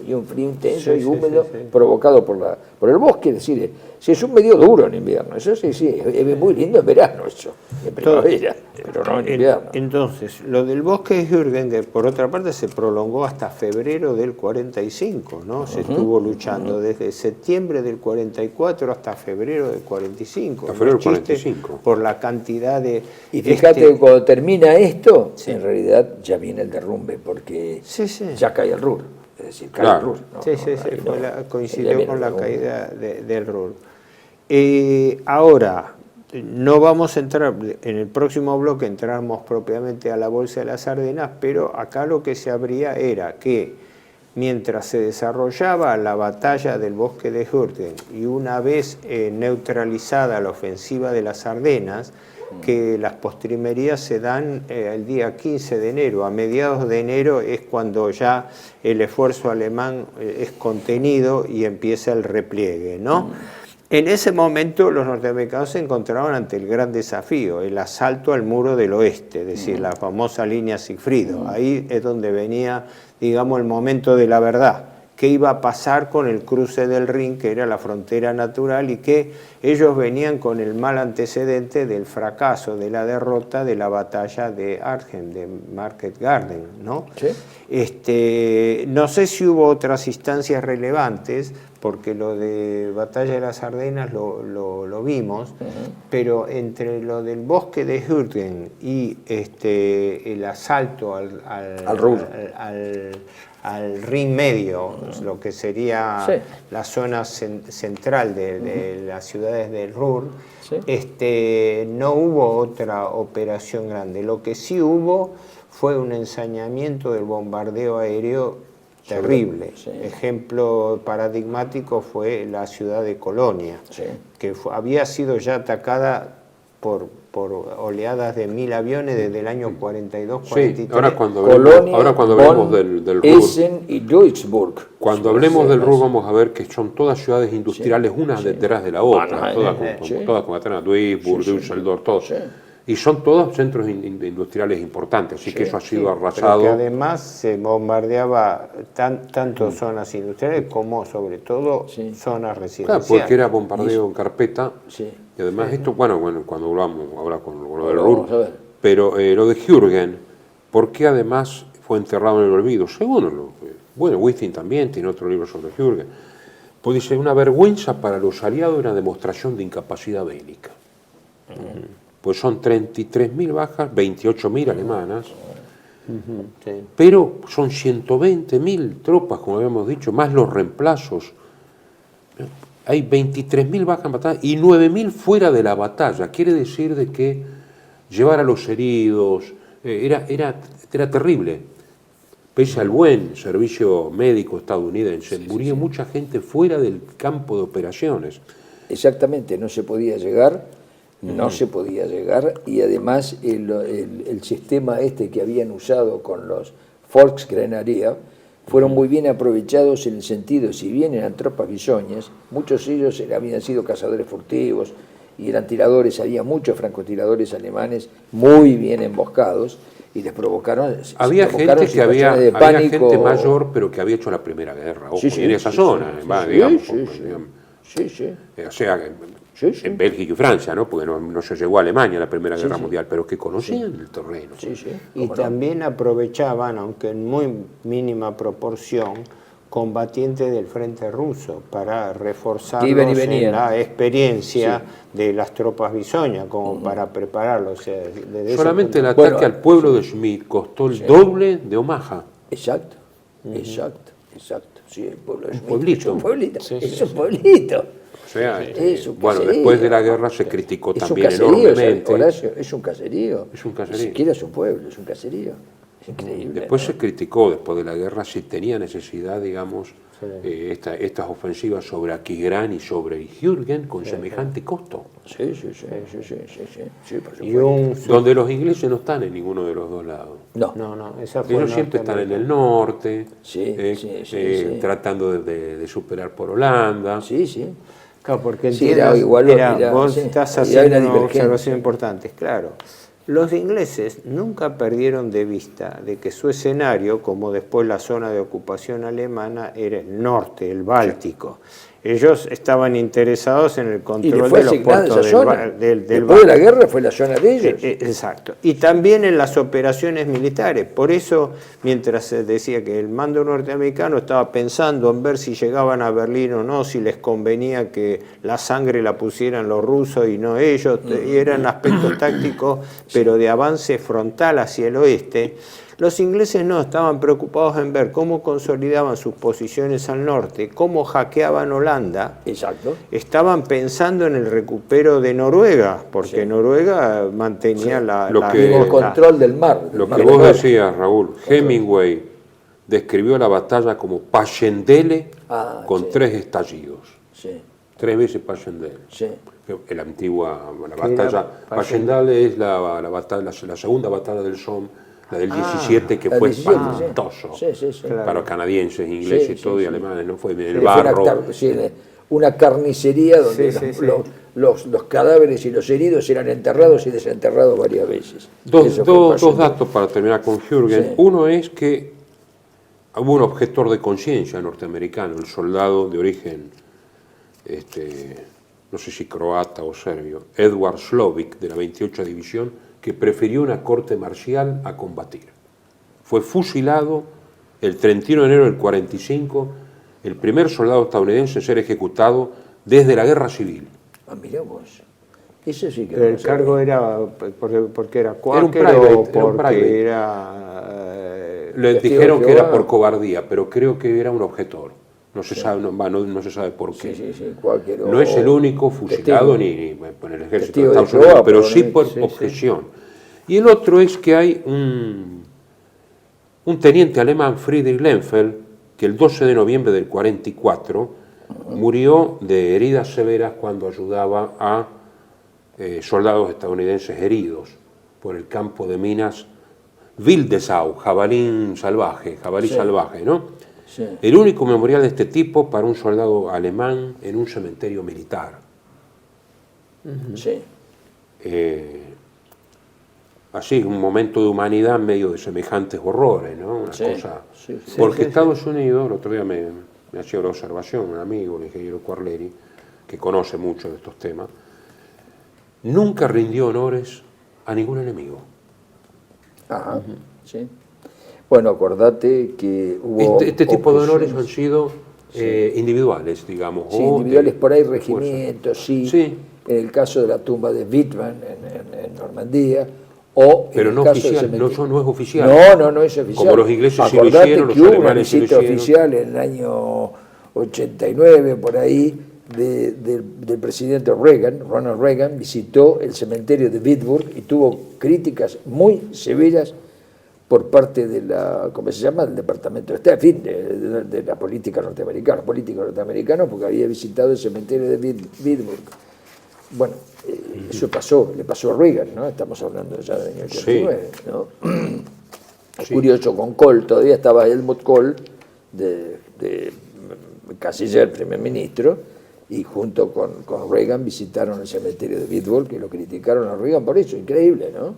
y un frío intenso y húmedo, provocado por el bosque. Es decir, si es un medio duro en invierno, eso sí, es muy lindo en verano eso, en primavera, pero no en invierno. Entonces, lo del bosque de Hürtgen, por otra parte, se prolongó hasta febrero del 45, ¿no? Se estuvo luchando desde septiembre del 44 hasta febrero del 45. Hasta febrero del 45. Por la cantidad de... Y fíjate que cuando termina esto, en realidad ya viene el derrumbe, porque ya cae el Ruhr. es decir, cae Claro. el Ruhr. ¿no? Sí, coincidió Sería con la menos caída del Ruhr. Ahora, no vamos a entrar, en el próximo bloque entramos propiamente a la Bolsa de las Ardenas, pero acá lo que se abría era que mientras se desarrollaba la batalla del bosque de Hürtgen y una vez neutralizada la ofensiva de las Ardenas, que las postrimerías se dan el día 15 de enero. A mediados de enero es cuando ya el esfuerzo alemán es contenido y empieza el repliegue, ¿no? En ese momento los norteamericanos se encontraban ante el gran desafío, el asalto al muro del oeste, es decir, la famosa línea Sigfrido. Ahí es donde venía, digamos, el momento de la verdad. ¿Qué iba a pasar con el cruce del Rin, que era la frontera natural, y que ellos venían con el mal antecedente del fracaso, de la derrota de la batalla de Arnhem, de Market Garden, ¿no? ¿Sí? No sé si hubo otras instancias relevantes, porque lo de Batalla de las Ardenas lo vimos, pero entre lo del bosque de Hürtgen y el asalto al Ruhr, al Rin medio, lo que sería la zona central de las ciudades del Ruhr, no hubo otra operación grande. Lo que sí hubo fue un ensañamiento del bombardeo aéreo terrible. Ejemplo paradigmático fue la ciudad de Colonia, que había sido ya atacada por oleadas de 1000 aviones desde el año 42-43. Sí, ahora cuando Colonia, hablemos del Ruhr, Essen y Duisburg. cuando hablemos del Ruhr vamos a ver que son todas ciudades industriales, unas detrás de la otra, todas como Atenas, Duisburg, Düsseldorf, todos. Y son todos centros industriales importantes, así que eso ha sido arrasado. Pero que además se bombardeaba tanto zonas industriales como sobre todo zonas residenciales. Claro, porque era bombardeo en carpeta. Y además esto, bueno, cuando volvamos ahora con lo del Ruhr, pero lo de Hürtgen, ¿por qué además fue enterrado en el olvido? Según Wisting también tiene otro libro sobre Hürtgen. Pues dice, una vergüenza para los aliados y una demostración de incapacidad bélica. Pues son 33.000 bajas, 28.000 alemanas, pero son 120.000 tropas, como habíamos dicho, más los reemplazos. Hay 23.000 bajas en batalla y 9.000 fuera de la batalla. Quiere decir de que llevar a los heridos era terrible. Pese al buen servicio médico estadounidense, murió mucha gente fuera del campo de operaciones. Exactamente, no se podía llegar. No se podía llegar, y además el sistema que habían usado con los Volksgrenadier fueron muy bien aprovechados en el sentido, si bien eran tropas bisoñas, muchos de ellos habían sido cazadores furtivos y eran tiradores, había muchos francotiradores alemanes muy bien emboscados y les provocaron había gente que había gente mayor, pero que había hecho la Primera Guerra, en esa zona, digamos. O sea, en Bélgica y Francia, ¿no? Porque no se llegó a Alemania la Primera Guerra Mundial, pero que conocían el terreno. Y también aprovechaban, aunque en muy mínima proporción, combatientes del frente ruso para reforzar la experiencia de las tropas bisoñas, como para prepararlos. Solamente el ataque al pueblo de Schmidt costó el doble de Omaha. Exacto. Sí, el pueblo de Schmidt pueblito. Es un pueblito. O sea, bueno, después de la guerra se criticó también enormemente. Horacio, es un caserío. Ni siquiera es un pueblo, es un caserío. Es increíble. Después se criticó, después de la guerra, si tenía necesidad, digamos, estas ofensivas sobre Aquisgrán y sobre Hürtgen con semejante costo. Sí, por supuesto. Donde los ingleses no están en ninguno de los dos lados. No. Ellos siempre están en el norte, tratando de superar por Holanda. Claro, porque entiendes, vos estás haciendo una observación importante. Claro, los ingleses nunca perdieron de vista de que su escenario, como después la zona de ocupación alemana, era el norte, el Báltico. Ellos estaban interesados en el control de los puertos del Después de la guerra fue la zona de ellos. Exacto. Y también en las operaciones militares. Por eso, mientras se decía que el mando norteamericano estaba pensando en ver si llegaban a Berlín o no, si les convenía que la sangre la pusieran los rusos y no ellos, y eran aspectos tácticos, pero de avance frontal hacia el oeste. Los ingleses no, estaban preocupados en ver cómo consolidaban sus posiciones al norte, cómo hackeaban Holanda. Exacto. Estaban pensando en el recupero de Noruega, porque Noruega mantenía el control del mar. Lo que vos decías, Raúl, Hemingway describió la batalla como Passchendaele con 3 estallidos. Sí. 3 veces Passchendaele. Sí. La antigua batalla. Passchendaele es la segunda batalla del Somme, la del 17, que fue espantoso para canadienses, ingleses, y alemanes, ¿no? Fue en el barro. Una carnicería donde los cadáveres y los heridos eran enterrados y desenterrados varias veces. Dos datos para terminar con Jürgen. Sí. Uno es que hubo un objetor de conciencia norteamericano, el soldado de origen, no sé si croata o serbio, Edward Slovic, de la 28 División, que prefirió una corte marcial a combatir. Fue fusilado el 31 de enero del 45, el primer soldado estadounidense en ser ejecutado desde la Guerra Civil. Mirá vos. Eso sí que pero el cargo era porque era cuáquero o porque era... Le dijeron que era por cobardía, pero creo que era un objetor. No se sabe, no se sabe por qué. No es el único fusilado ni por el ejército de Estados Unidos, pero sí por objeción. Y el otro es que hay un teniente alemán, Friedrich Lenfeld, que el 12 de noviembre del 44 murió de heridas severas cuando ayudaba a soldados estadounidenses heridos por el campo de minas Wildeshau, jabalí salvaje, ¿no? Sí. El único memorial de este tipo para un soldado alemán en un cementerio militar. Sí. Así, un momento de humanidad en medio de semejantes horrores, ¿no? Una cosa. Porque Estados Unidos, el otro día me hacía una observación, un amigo, el ingeniero Quarleri, que conoce mucho de estos temas, nunca rindió honores a ningún enemigo. Ajá, sí. Bueno, acordate que hubo... Este tipo de honores han sido individuales, digamos. Sí, individuales por ahí, regimientos, sí. En el caso de la tumba de Wittmann en Normandía, pero no oficial, no es oficial. No es oficial. Como los ingleses sí lo hicieron, los alemanes sí lo hicieron. Una visita oficial en el año 89, por ahí, del presidente Reagan, Ronald Reagan, visitó el cementerio de Wittenberg y tuvo críticas muy severas por parte de ¿cómo se llama?, del Departamento de Estado, en fin, de la política norteamericana, porque había visitado el cementerio de Wittenberg. Bueno, eso le pasó a Reagan, ¿no? Estamos hablando ya del año 89, ¿no? Es curioso, con Kohl, todavía estaba Helmut Kohl, de canciller, primer ministro, y junto con Reagan visitaron el cementerio de Wittenberg, que lo criticaron a Reagan por eso. Increíble, ¿no?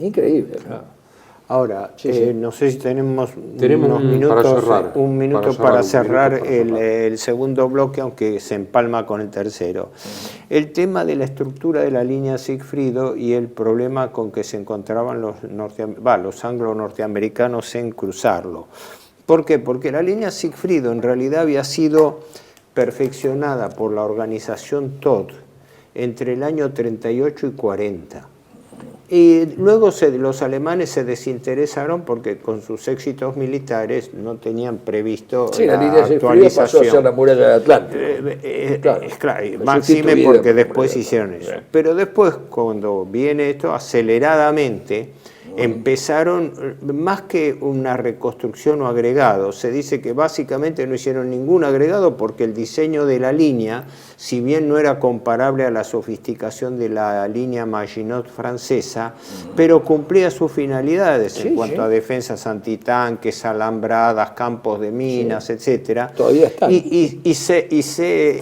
Increíble, ¿no? Ahora, no sé si tenemos unos minutos, un minuto para cerrar el segundo bloque, aunque se empalma con el tercero. El tema de la estructura de la línea Sigfrido y el problema con que se encontraban los anglo-norteamericanos en cruzarlo. ¿Por qué? Porque la línea Sigfrido en realidad había sido perfeccionada por la organización Todt entre el año 38 y 40. Y luego los alemanes se desinteresaron porque con sus éxitos militares no tenían previsto la línea actualización. Pasó a ser la muralla de Atlanta. Claro, máxime porque después hicieron eso. Pero después, cuando viene esto, aceleradamente empezaron, más que una reconstrucción o agregado, se dice que básicamente no hicieron ningún agregado porque el diseño de la línea, si bien no era comparable a la sofisticación de la línea Maginot francesa, pero cumplía sus finalidades en cuanto a defensas antitanques, alambradas, campos de minas, etcétera. Todavía están. Y se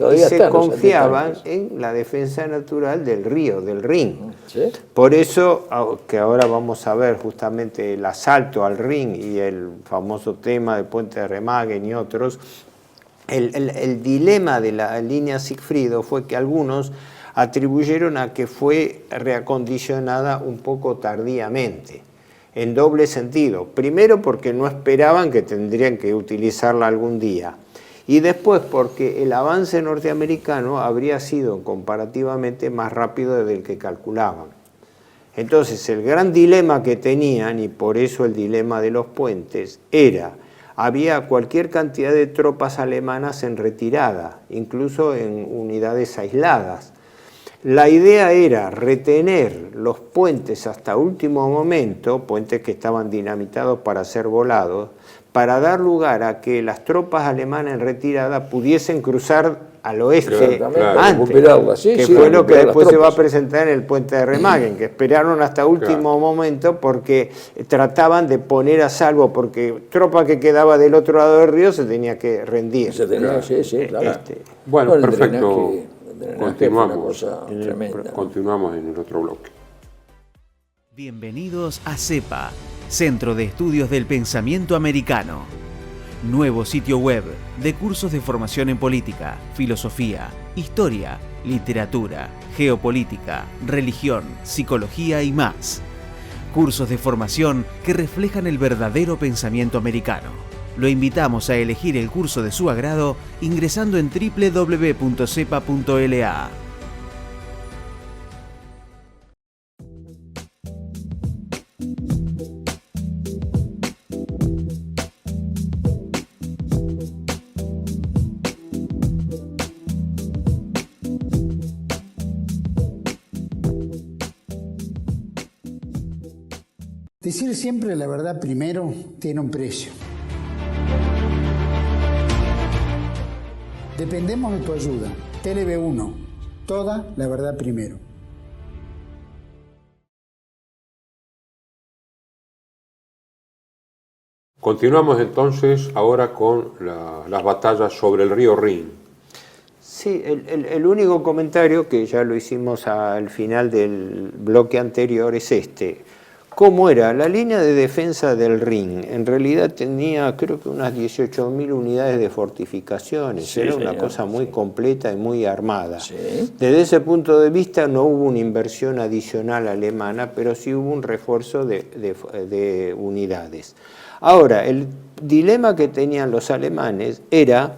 confiaban en la defensa natural del río, del Rin. ¿Sí? Por eso, que ahora vamos a ver justamente el asalto al Rin y el famoso tema del puente de Remagen y otros, el dilema de la línea Sigfrido fue que algunos atribuyeron a que fue reacondicionada un poco tardíamente, en doble sentido. Primero porque no esperaban que tendrían que utilizarla algún día, y después porque el avance norteamericano habría sido comparativamente más rápido del que calculaban. Entonces el gran dilema que tenían, y por eso el dilema de los puentes, era, había cualquier cantidad de tropas alemanas en retirada, incluso en unidades aisladas. La idea era retener los puentes hasta último momento, puentes que estaban dinamitados para ser volados, para dar lugar a que las tropas alemanas en retirada pudiesen cruzar al oeste antes, que fue lo que después se va a presentar en el puente de Remagen, que esperaron hasta último momento porque trataban de poner a salvo, porque tropa que quedaba del otro lado del río se tenía que rendir. Bueno, perfecto. Continuamos en el otro bloque. Bienvenidos a CEPA, Centro de Estudios del Pensamiento Americano. Nuevo sitio web de cursos de formación en política, filosofía, historia, literatura, geopolítica, religión, psicología y más. Cursos de formación que reflejan el verdadero pensamiento americano. Lo invitamos a elegir el curso de su agrado ingresando en www.cepa.la. Decir siempre la verdad primero tiene un precio. Dependemos de tu ayuda. TLB1. Toda la verdad primero. Continuamos entonces ahora con las batallas sobre el río Rin. Sí, el único comentario, que ya lo hicimos al final del bloque anterior, es este. ¿Cómo era? La línea de defensa del Rin en realidad tenía, creo que unas 18.000 unidades de fortificaciones. Sí, era una cosa muy completa y muy armada. Sí. Desde ese punto de vista no hubo una inversión adicional alemana, pero sí hubo un refuerzo de unidades. Ahora, el dilema que tenían los alemanes era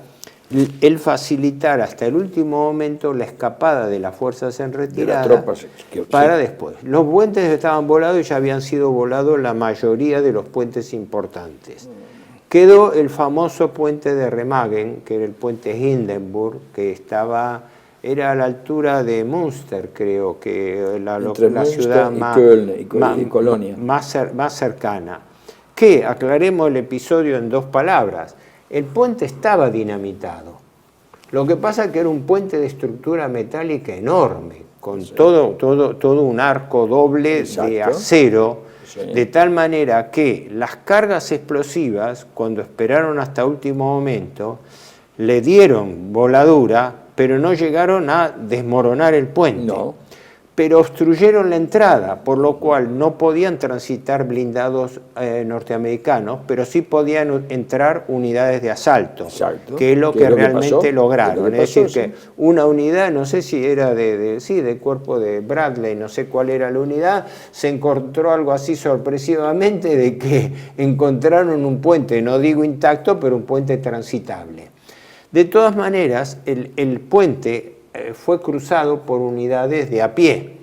el facilitar hasta el último momento la escapada de las fuerzas en retirada para después. Los puentes estaban volados y ya habían sido volados la mayoría de los puentes importantes. Quedó el famoso puente de Remagen, que era el puente Hindenburg, que era a la altura de Münster, creo, que la ciudad más cercana. Que, aclaremos el episodio en 2 palabras, el puente estaba dinamitado. Lo que pasa es que era un puente de estructura metálica enorme, con todo un arco doble de acero, de tal manera que las cargas explosivas, cuando esperaron hasta último momento, le dieron voladura, pero no llegaron a desmoronar el puente. No. Pero obstruyeron la entrada, por lo cual no podían transitar blindados norteamericanos, pero sí podían entrar unidades de asalto, que es lo que realmente lograron. Es decir, que una unidad, no sé si era del cuerpo de Bradley, no sé cuál era la unidad, se encontró algo así sorpresivamente de que encontraron un puente, no digo intacto, pero un puente transitable. De todas maneras, el puente fue cruzado por unidades de a pie,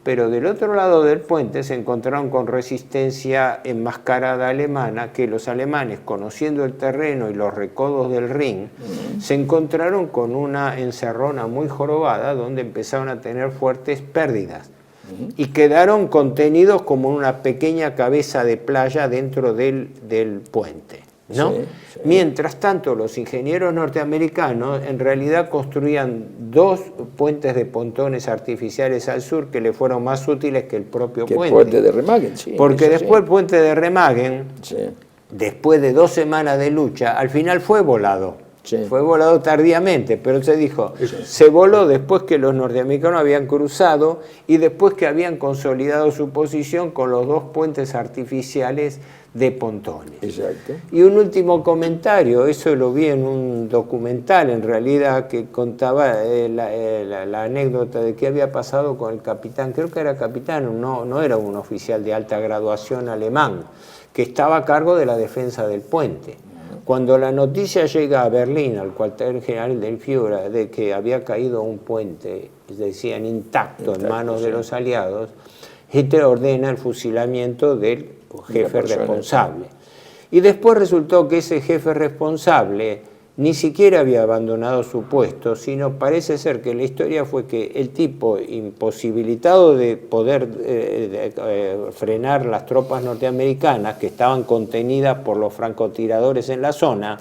pero del otro lado del puente se encontraron con resistencia enmascarada alemana, que los alemanes, conociendo el terreno y los recodos del Rin, se encontraron con una encerrona muy jorobada donde empezaron a tener fuertes pérdidas y quedaron contenidos como una pequeña cabeza de playa dentro del puente, ¿no? Mientras tanto, los ingenieros norteamericanos en realidad construían 2 puentes de pontones artificiales al sur que le fueron más útiles que el propio puente. El puente de Remagen, porque después el puente de Remagen, después de 2 semanas de lucha, al final fue volado. Fue volado tardíamente, pero se dijo, se voló después que los norteamericanos habían cruzado y después que habían consolidado su posición con los 2 puentes artificiales de pontones. Exacto. Y un último comentario, eso lo vi en un documental en realidad que contaba la anécdota de qué había pasado con el capitán, creo que era capitán, no era un oficial de alta graduación alemán, que estaba a cargo de la defensa del puente. Cuando la noticia llega a Berlín, al cuartel general del Führer, de que había caído un puente, decían intacto en manos de los aliados, Hitler ordena el fusilamiento del jefe responsable. Y después resultó que ese jefe responsable ni siquiera había abandonado su puesto, sino parece ser que la historia fue que el tipo, imposibilitado de poder frenar las tropas norteamericanas que estaban contenidas por los francotiradores en la zona,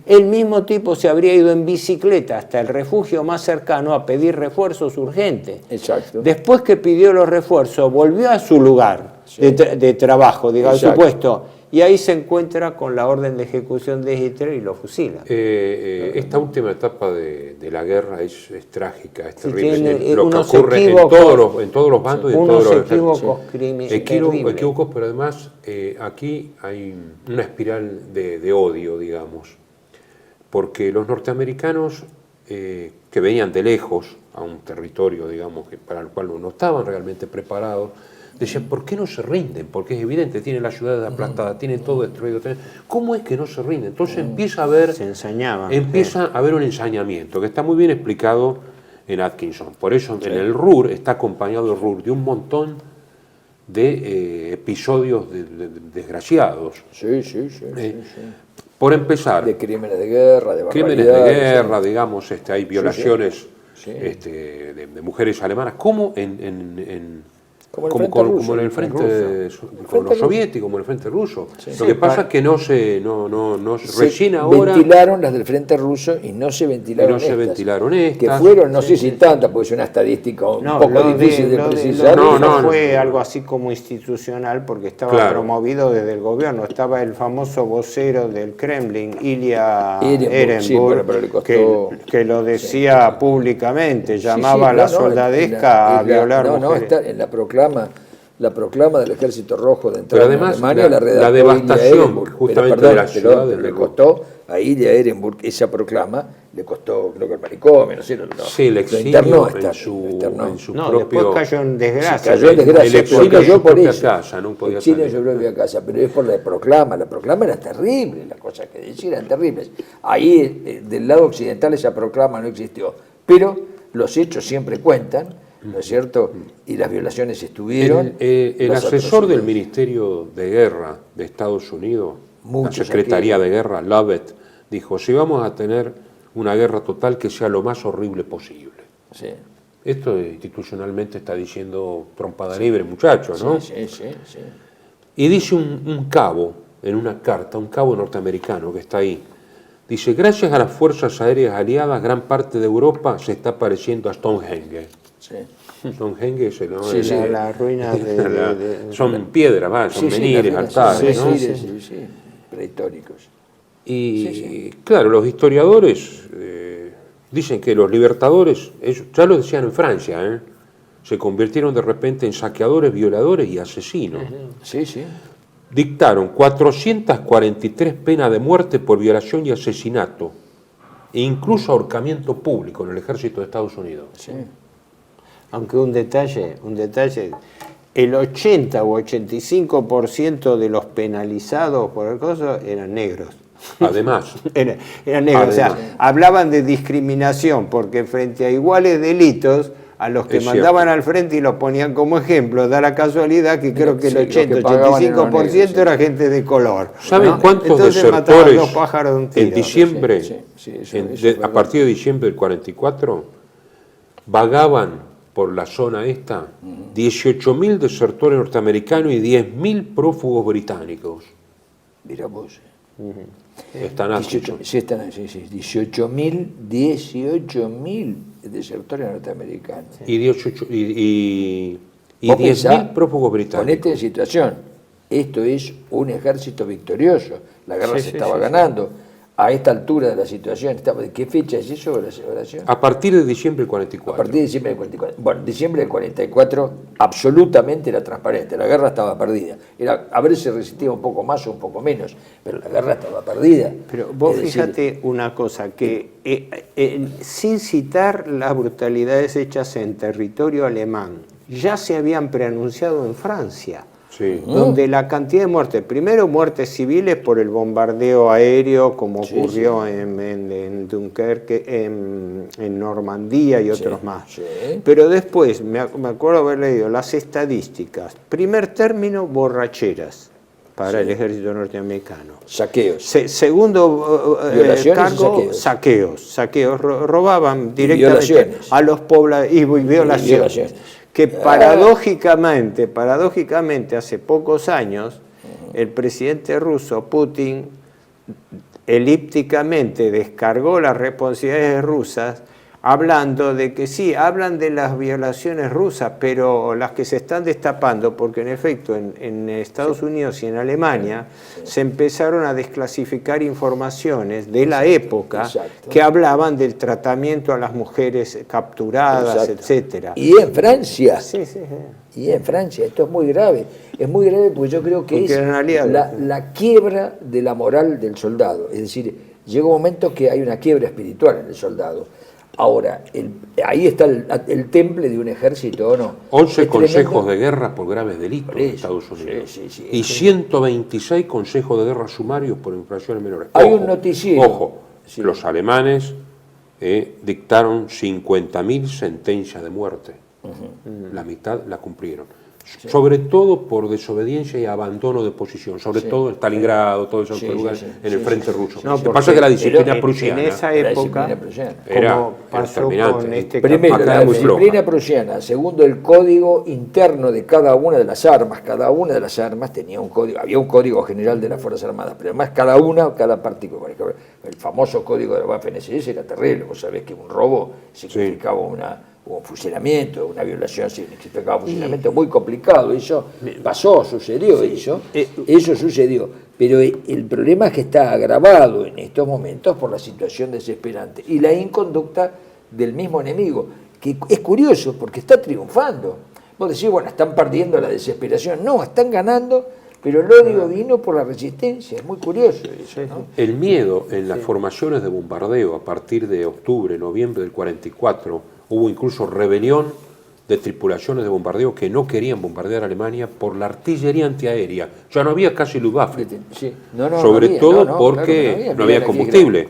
el mismo tipo se habría ido en bicicleta hasta el refugio más cercano a pedir refuerzos urgentes. Exacto. Después que pidió los refuerzos, volvió a su lugar de trabajo, digamos, su puesto. Y ahí se encuentra con la orden de ejecución de Hitler y lo fusila. Esta última etapa de la guerra es trágica, es terrible. Tiene lo que ocurre en todos los bandos y en todos los equívocos, pero además aquí hay una espiral de odio, digamos. Porque los norteamericanos que venían de lejos a un territorio, digamos, para el cual no estaban realmente preparados, decían, ¿por qué no se rinden? Porque es evidente, tienen las ciudades aplastadas, tienen todo destruido. ¿Cómo es que no se rinden? Entonces empieza a haber un ensañamiento, que está muy bien explicado en Atkinson. Por eso en el Ruhr está acompañado el Ruhr de un montón de episodios desgraciados. Por empezar. De crímenes de guerra, de crímenes de guerra, digamos, hay violaciones de mujeres alemanas, como como en el frente con los soviéticos, como en el frente ruso. Lo que pasa es que no recién ahora ventilaron las del frente ruso y no se ventilaron estas. Que fueron, no sé si tantas, porque es una estadística un poco difícil de precisar. No fue algo así como institucional, porque estaba promovido desde el gobierno. Estaba el famoso vocero del Kremlin, Ilya Ehrenburg, que lo decía públicamente, llamaba a la soldadesca a violar mujeres. Está en la proclama del Ejército Rojo de entrar en Alemania, la devastación justamente de la ciudad. Le costó a Ilya Ehrenburg esa proclama, le costó, creo que el manicomio, no sé, el exilio en su propio... Después cayó en desgracia. Cayó en desgracia, el exilio cayó por eso. Casa, no podía exilio en su propia casa, pero es por la proclama. La proclama era terrible, las cosas que decían eran terribles. Ahí, del lado occidental, esa proclama no existió, pero los hechos siempre cuentan, ¿no es cierto? Y las violaciones estuvieron. El asesor del Ministerio de Guerra de Estados Unidos, la Secretaría de Guerra, Lovett, dijo, si vamos a tener una guerra total, que sea lo más horrible posible. Esto institucionalmente está diciendo trompada libre, muchachos, ¿no? Sí. Y dice un cabo, en una carta, un cabo norteamericano que está ahí, dice, gracias a las fuerzas aéreas aliadas, gran parte de Europa se está pareciendo a Stonehenge. Stonehenge la ruina son piedras, son menires, altares, ¿no? Sí, prehistóricos. Y claro, los historiadores dicen que los libertadores, ya lo decían en Francia, se convirtieron de repente en saqueadores, violadores y asesinos. Dictaron 443 penas de muerte por violación y asesinato, e incluso ahorcamiento público en el ejército de Estados Unidos. Aunque un detalle, el 80 o 85% de los penalizados por el caso eran negros. Además. Eran negros, o sea, hablaban de discriminación, porque frente a iguales delitos, a los que mandaban al frente y los ponían como ejemplo, da la casualidad que creo que el 80-85% era gente de color. ¿Saben cuántos desertores en diciembre, a partir de diciembre del 44, vagaban por la zona esta? 18.000 desertores norteamericanos y 10.000 prófugos británicos. Mira vos. Están así. 18.000 desertores norteamericanos. Y 10.000 prófugos británicos. Ponete en situación, esto es un ejército victorioso, la guerra se estaba ganando. A esta altura de la situación, ¿de qué fecha es eso, Horacio? A partir de diciembre del 44. A partir de diciembre del 44. Bueno, diciembre del 44 absolutamente era transparente, la guerra estaba perdida. Era a ver si resistía un poco más o un poco menos, pero la guerra estaba perdida. Pero vos fíjate una cosa, que sin citar las brutalidades hechas en territorio alemán, ya se habían preanunciado en Francia. donde la cantidad de muertes, primero muertes civiles por el bombardeo aéreo, como ocurrió en Dunkerque, en Normandía y otros más. Pero después, me acuerdo haber leído las estadísticas. Primer término, borracheras para el ejército norteamericano. Saqueos. Segundo cargo, saqueos. Robaban directamente a los pobladores y violaciones. Que paradójicamente, hace pocos años, el presidente ruso, Putin, elípticamente descargó las responsabilidades rusas, hablando de que sí, hablan de las violaciones rusas, pero las que se están destapando, porque en efecto en Estados Unidos y en Alemania se empezaron a desclasificar informaciones de la época que hablaban del tratamiento a las mujeres capturadas, etcétera. Y en Francia. Y en Francia, esto es muy grave porque yo creo que es la quiebra de la moral del soldado. Es decir, llega un momento que hay una quiebra espiritual en el soldado. Ahora, ahí está el temple de un ejército, ¿o no? 11 consejos de guerra por graves delitos en Estados Unidos. Y 126 consejos de guerra sumarios por infracciones menores. Hay un noticiero. Ojo, los alemanes dictaron 50.000 sentencias de muerte. La mitad la cumplieron. Sobre todo por desobediencia y abandono de posición, sobre todo en Stalingrado, todos esos lugares en el frente ruso. Lo que pasa es que la disciplina prusiana en esa época, como pasó con este primero, la disciplina prusiana, segundo, el código interno de cada una de las armas. Cada una de las armas tenía un código, había un código general de las Fuerzas Armadas, pero además cada partícula. El famoso código de la Waffen-SS era terrible. Vos sabés que un robo significaba un fusilamiento, una violación significaba un fusilamiento muy complicado. Eso pasó, sucedió eso sucedió. Pero el problema es que está agravado en estos momentos por la situación desesperante y la inconducta del mismo enemigo, que es curioso porque está triunfando. Vos decís, bueno, están perdiendo la desesperación. No, están ganando, pero el odio vino por la resistencia. Es muy curioso eso, ¿no? El miedo en las formaciones de bombardeo a partir de octubre, noviembre del 44, hubo incluso rebelión de tripulaciones de bombardeo que no querían bombardear a Alemania por la artillería antiaérea. Ya no había casi Luftwaffe, sobre todo porque no había combustible.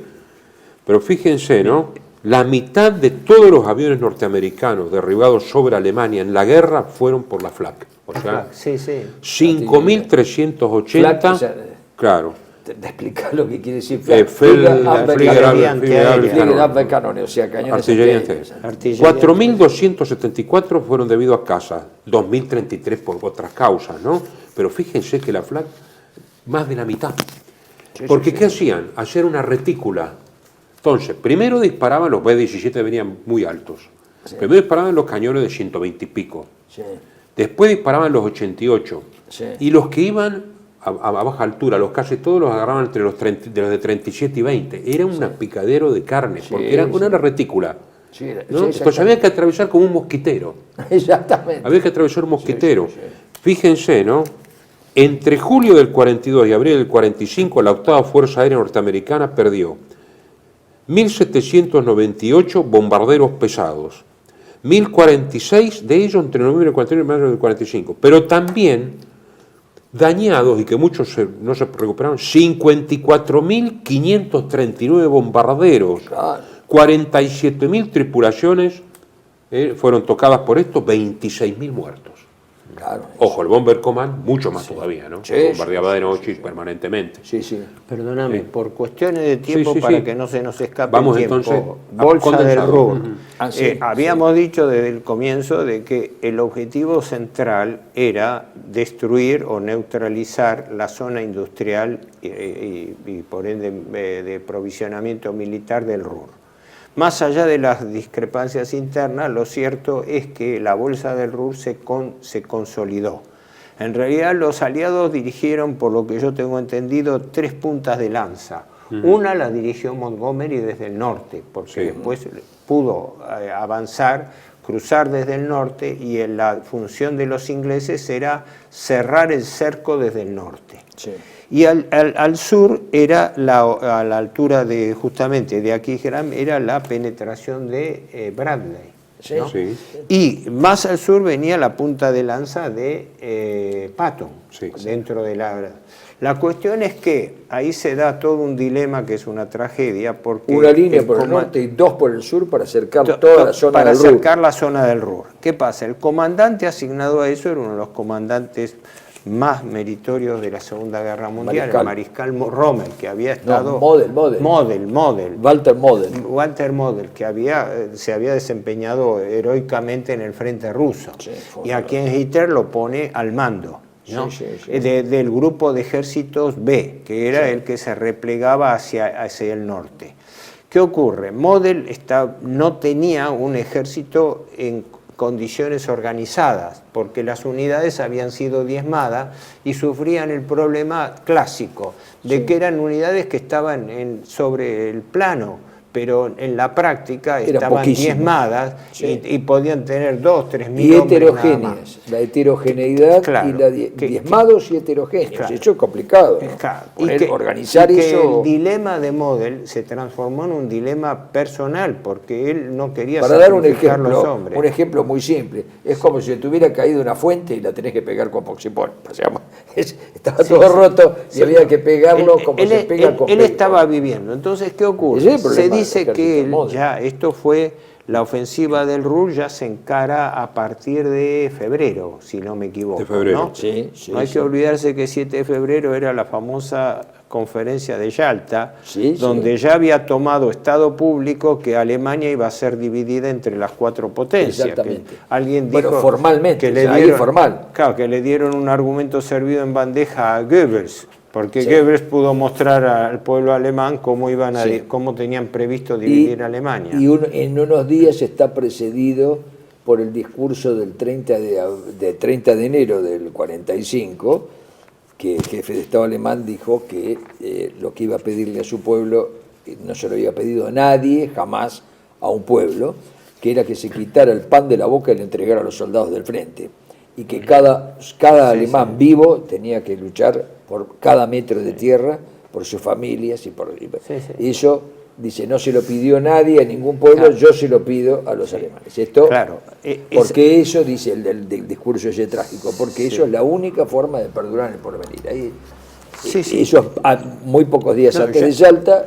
Pero fíjense, ¿no? La mitad de todos los aviones norteamericanos derribados sobre Alemania en la guerra fueron por la Flak. O sea, 5.380, claro. De explicar lo que quiere decir Fliegerabwehrkanone, o sea, cañones antiaéreos. 4.274 fueron debido a casas, 2.033 por otras causas, ¿no? Pero fíjense que la Flak, más de la mitad. Porque ¿qué hacían? Hacer una retícula. Entonces, primero disparaban los B-17, venían muy altos. Primero disparaban los cañones de 120 y pico. Después disparaban los 88. Y los que iban a baja altura, los casi todos los agarraban entre los de 37 y 20. Era un picadero de carne, porque era una retícula. ¿No? Entonces había que atravesar como un mosquitero. Exactamente. Había que atravesar un mosquitero. Fíjense, ¿no? Entre julio del 42 y abril del 45, la octava Fuerza Aérea Norteamericana perdió 1.798 bombarderos pesados, 1.046 de ellos entre noviembre del 41 y mayo del 45, pero también dañados, y que muchos no se recuperaron, 54.539 bombarderos, 47.000 tripulaciones fueron tocadas por esto, 26.000 muertos. Ojo, el Bomber Command, mucho más todavía, ¿no? Bombardeaba de noche permanentemente. Perdóname, por cuestiones de tiempo, para que no se nos escape el tiempo. Entonces, Bolsa del Ruhr. Habíamos dicho desde el comienzo de que el objetivo central era destruir o neutralizar la zona industrial y por ende de provisionamiento militar del Ruhr. Más allá de las discrepancias internas, lo cierto es que la Bolsa del Ruhr se consolidó. En realidad los aliados dirigieron, por lo que yo tengo entendido, 3 puntas de lanza. Una la dirigió Montgomery desde el norte, porque después pudo avanzar, cruzar desde el norte, y la función de los ingleses era cerrar el cerco desde el norte. Y al sur era, a la altura de justamente de Aquisgrán, era la penetración de Bradley. Sí, ¿no? sí. Y más al sur venía la punta de lanza de Patton, Sí. dentro de la... La cuestión es que ahí se da todo un dilema que es una tragedia, porque... Una línea por el norte y dos por el sur para acercar toda la zona para del Ruhr. acercar la zona del Ruhr. ¿Qué pasa? El comandante asignado a eso era uno de los comandantes más meritorios de la Segunda Guerra Mundial, el mariscal Rommel, que había estado... Model. Walter Model. Walter Model, que se había desempeñado heroicamente en el frente ruso. Sí, y a quien Hitler lo pone al mando, ¿no? Del grupo de ejércitos B, que era el que se replegaba hacia el norte. ¿Qué ocurre? Model no tenía un ejército en condiciones organizadas, porque las unidades habían sido diezmadas y sufrían el problema clásico de que eran unidades que estaban sobre el plano, pero en la práctica estaban diezmadas y podían tener 2.000-3.000 hombres. Y heterogéneas, la heterogeneidad y la diezmados y heterogéneos. Claro, eso es complicado, ¿no? Claro. Organizar eso. El dilema de Model se transformó en un dilema personal, porque él no quería para dar un ejemplo muy simple, es como si te hubiera caído una fuente y la tenés que pegar con poxipol. O sea, estaba todo roto y había que pegarlo como se pega con él estaba viviendo. Entonces, ¿qué ocurre? Se dice que esto fue la ofensiva del Ruhr, ya se encara a partir de febrero, si no me equivoco. De febrero. ¿no? No hay que olvidarse que 7 de febrero era la famosa conferencia de Yalta, donde ya había tomado estado público que Alemania iba a ser dividida entre las 4 potencias. Exactamente. Alguien dijo formalmente, que le dieron un argumento servido en bandeja a Goebbels, porque Goebbels pudo mostrar al pueblo alemán cómo tenían previsto dividir Alemania. Y en unos días está precedido por el discurso del 30 de enero del 45, que el jefe de Estado alemán dijo que lo que iba a pedirle a su pueblo no se lo había pedido a nadie, jamás a un pueblo, que era que se quitara el pan de la boca y le entregara a los soldados del frente. Y que cada alemán vivo tenía que luchar por cada metro de tierra, por sus familias y eso, dice, no se lo pidió nadie a ningún pueblo, yo se lo pido a los alemanes. Esto, porque eso, dice el discurso ese trágico, porque eso es la única forma de perdurar en el porvenir. Ahí, eso muy pocos días antes de Yalta.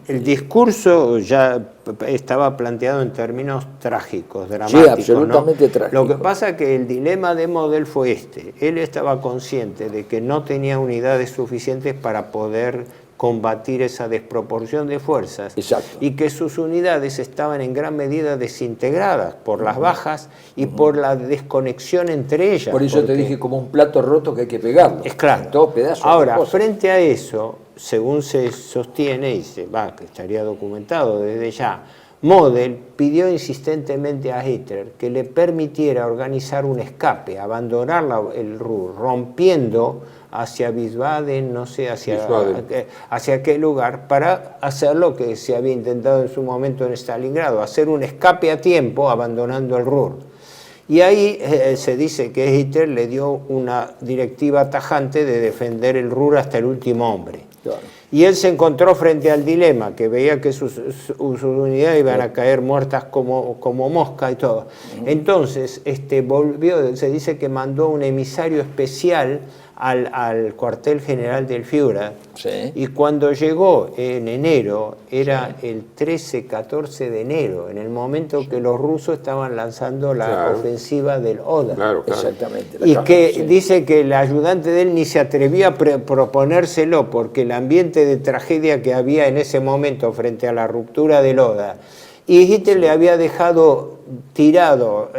El discurso ya estaba planteado en términos trágicos, dramáticos. Sí, absolutamente trágico. Lo que pasa es que el dilema de Model fue este. Él estaba consciente de que no tenía unidades suficientes para poder combatir esa desproporción de fuerzas. Exacto. Y que sus unidades estaban en gran medida desintegradas por las bajas y por la desconexión entre ellas. Por eso te dije como un plato roto que hay que pegarlo. Es claro. Todo pedazo. Ahora, frente a eso, según se sostiene, y que estaría documentado desde ya, Model pidió insistentemente a Hitler que le permitiera organizar un escape, abandonar el Ruhr, rompiendo hacia Wiesbaden, no sé, hacia qué lugar, para hacer lo que se había intentado en su momento en Stalingrado, hacer un escape a tiempo abandonando el Ruhr. Y ahí se dice que Hitler le dio una directiva tajante de defender el Ruhr hasta el último hombre. Claro. Y él se encontró frente al dilema, que veía que sus unidades iban a caer muertas como mosca y todo. Entonces, se dice que mandó un emisario especial al cuartel general del Führer, y cuando llegó en enero, era el 13-14 de enero, en el momento que los rusos estaban lanzando la ofensiva del Oder. Claro. Exactamente. Y que dice que el ayudante de él ni se atrevía a proponérselo, porque el ambiente de tragedia que había en ese momento frente a la ruptura del Oder, y Hitler le había dejado tirado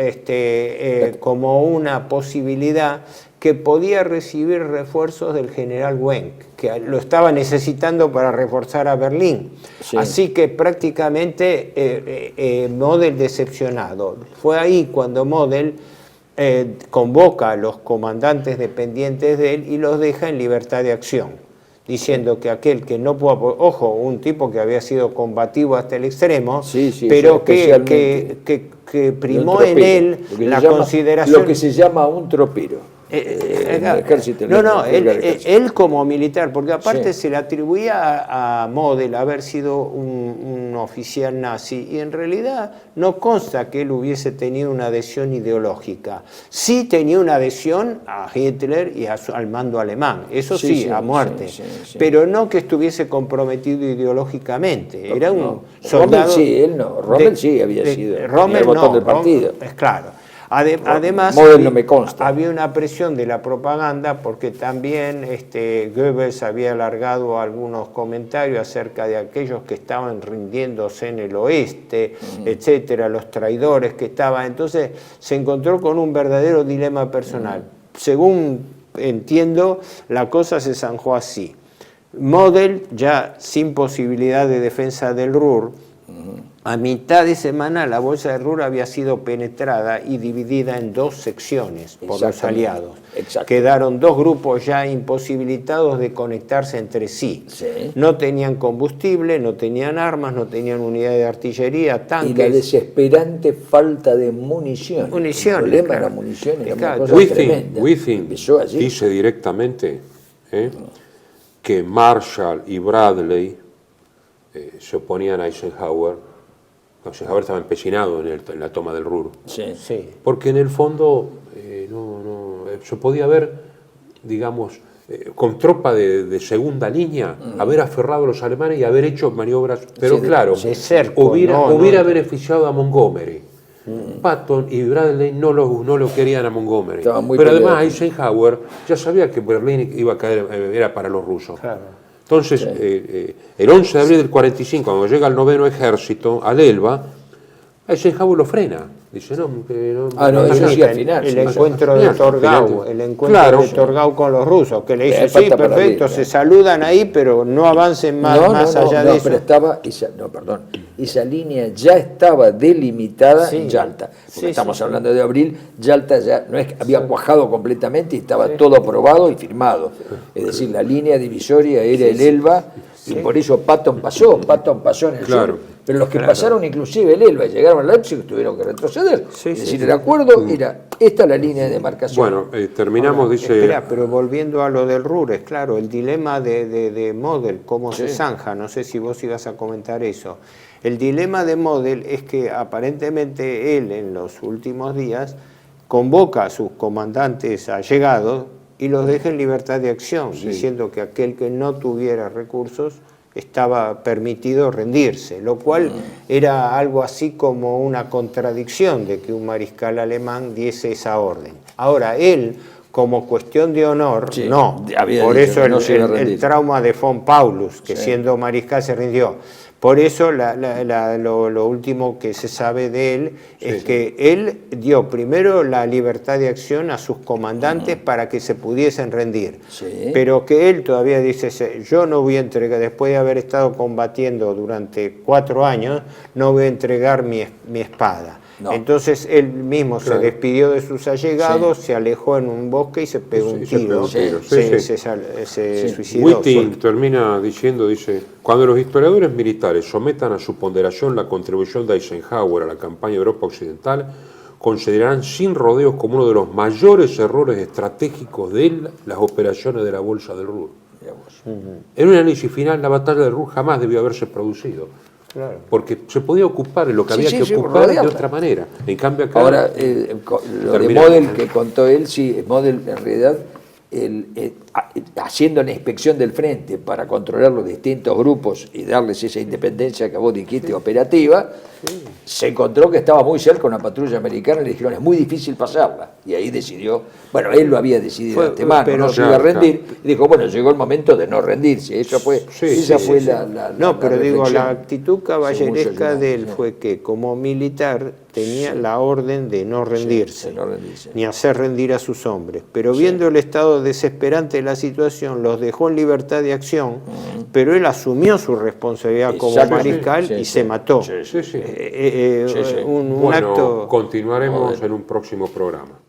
como una posibilidad que podía recibir refuerzos del general Wenck, que lo estaba necesitando para reforzar a Berlín. Así que prácticamente Model decepcionado. Fue ahí cuando Model convoca a los comandantes dependientes de él y los deja en libertad de acción, diciendo que aquel que no pudo, ojo, un tipo que había sido combativo hasta el extremo, pero que primó en él la consideración... Lo que se llama un tropero. el ejército. Él como militar, porque aparte se le atribuía a Model haber sido un oficial nazi y en realidad no consta que él hubiese tenido una adhesión ideológica. Sí tenía una adhesión a Hitler y al mando alemán, eso sí, a muerte, pero no que estuviese comprometido ideológicamente. Era un soldado. Rommel sí había sido. Rommel del partido. Es claro. Además, Model no me consta. Había una presión de la propaganda porque también Goebbels había alargado algunos comentarios acerca de aquellos que estaban rindiéndose en el oeste, etcétera, los traidores que estaban. Entonces se encontró con un verdadero dilema personal. Según entiendo, la cosa se zanjó así. Model, ya sin posibilidad de defensa del Ruhr, a mitad de semana la bolsa del Ruhr había sido penetrada y dividida en 2 secciones por los aliados. Quedaron 2 grupos ya imposibilitados de conectarse entre sí. No tenían combustible, no tenían armas, no tenían unidades de artillería, tanques. Y la desesperante falta de munición. El problema de la munición era una cosa tremenda. Withing dice directamente que Marshall y Bradley se oponían a Eisenhower. Eisenhower estaba empecinado en la toma del Ruhr. Porque en el fondo se podía ver, digamos, con tropa de segunda línea, haber aferrado a los alemanes y haber hecho maniobras. Pero claro, hubiera beneficiado a Montgomery. Patton y Bradley no lo querían a Montgomery. Pero además Eisenhower ya sabía que Berlín iba a caer, era para los rusos. Entonces, el 11 de abril del 45, cuando llega el 9º ejército al Elba, Eisenhower lo frena. Dice, eso sí, al final. El encuentro de Torgau, de Torgau con los rusos, que le dice, sí, perfecto, se saludan ahí, pero no avancen más allá de eso. Pero estaba, esa línea ya estaba delimitada en Yalta. Porque estamos hablando de abril, Yalta ya no es que había cuajado completamente y estaba todo aprobado y firmado. Es decir, la línea divisoria era el Elba, y por eso Patton pasó en el sur. Pero los que pasaron inclusive el Elba y llegaron a Leipzig tuvieron que retroceder. Es decir, el acuerdo era esta la línea de demarcación. Bueno, terminamos, dice... Espera, pero volviendo a lo del Ruhr, es claro, el dilema de Model, cómo se zanja, no sé si vos ibas a comentar eso. El dilema de Model es que aparentemente él en los últimos días convoca a sus comandantes allegados y los deja en libertad de acción, diciendo que aquel que no tuviera recursos estaba permitido rendirse, lo cual era algo así como una contradicción de que un mariscal alemán diese esa orden. Ahora, él, como cuestión de honor, no. Por eso el trauma de von Paulus, que siendo mariscal se rindió. Por eso lo último que se sabe de él es que él dio primero la libertad de acción a sus comandantes para que se pudiesen rendir, pero que él todavía dice, yo no voy a entregar, después de haber estado combatiendo durante 4 años, no voy a entregar mi espada. Entonces él mismo se despidió de sus allegados, se alejó en un bosque y se pegó un tiro, se suicidó. Witting termina diciendo, dice, cuando los historiadores militares sometan a su ponderación la contribución de Eisenhower a la campaña de Europa Occidental, considerarán sin rodeos como uno de los mayores errores estratégicos de las operaciones de la Bolsa del Ruhr. En un análisis final, la batalla del Ruhr jamás debió haberse producido. Porque se podía ocupar en lo que había que ocupar de otra manera. En cambio acá, ahora, lo de Model que contó él, Model en realidad, haciendo la inspección del frente para controlar los distintos grupos y darles esa independencia que vos dijiste operativa, se encontró que estaba muy cerca una patrulla americana y le dijeron, es muy difícil pasarla. Y ahí decidió, bueno, él lo había decidido de antemano, no se iba a rendir, y dijo, bueno, llegó el momento de no rendirse. Esa fue la actitud caballeresca de él fue que como militar tenía la orden de no rendirse, ni hacer rendir a sus hombres. Pero viendo el estado desesperante de la situación, los dejó en libertad de acción, pero él asumió su responsabilidad como mariscal y se mató. Un acto... Continuaremos en un próximo programa.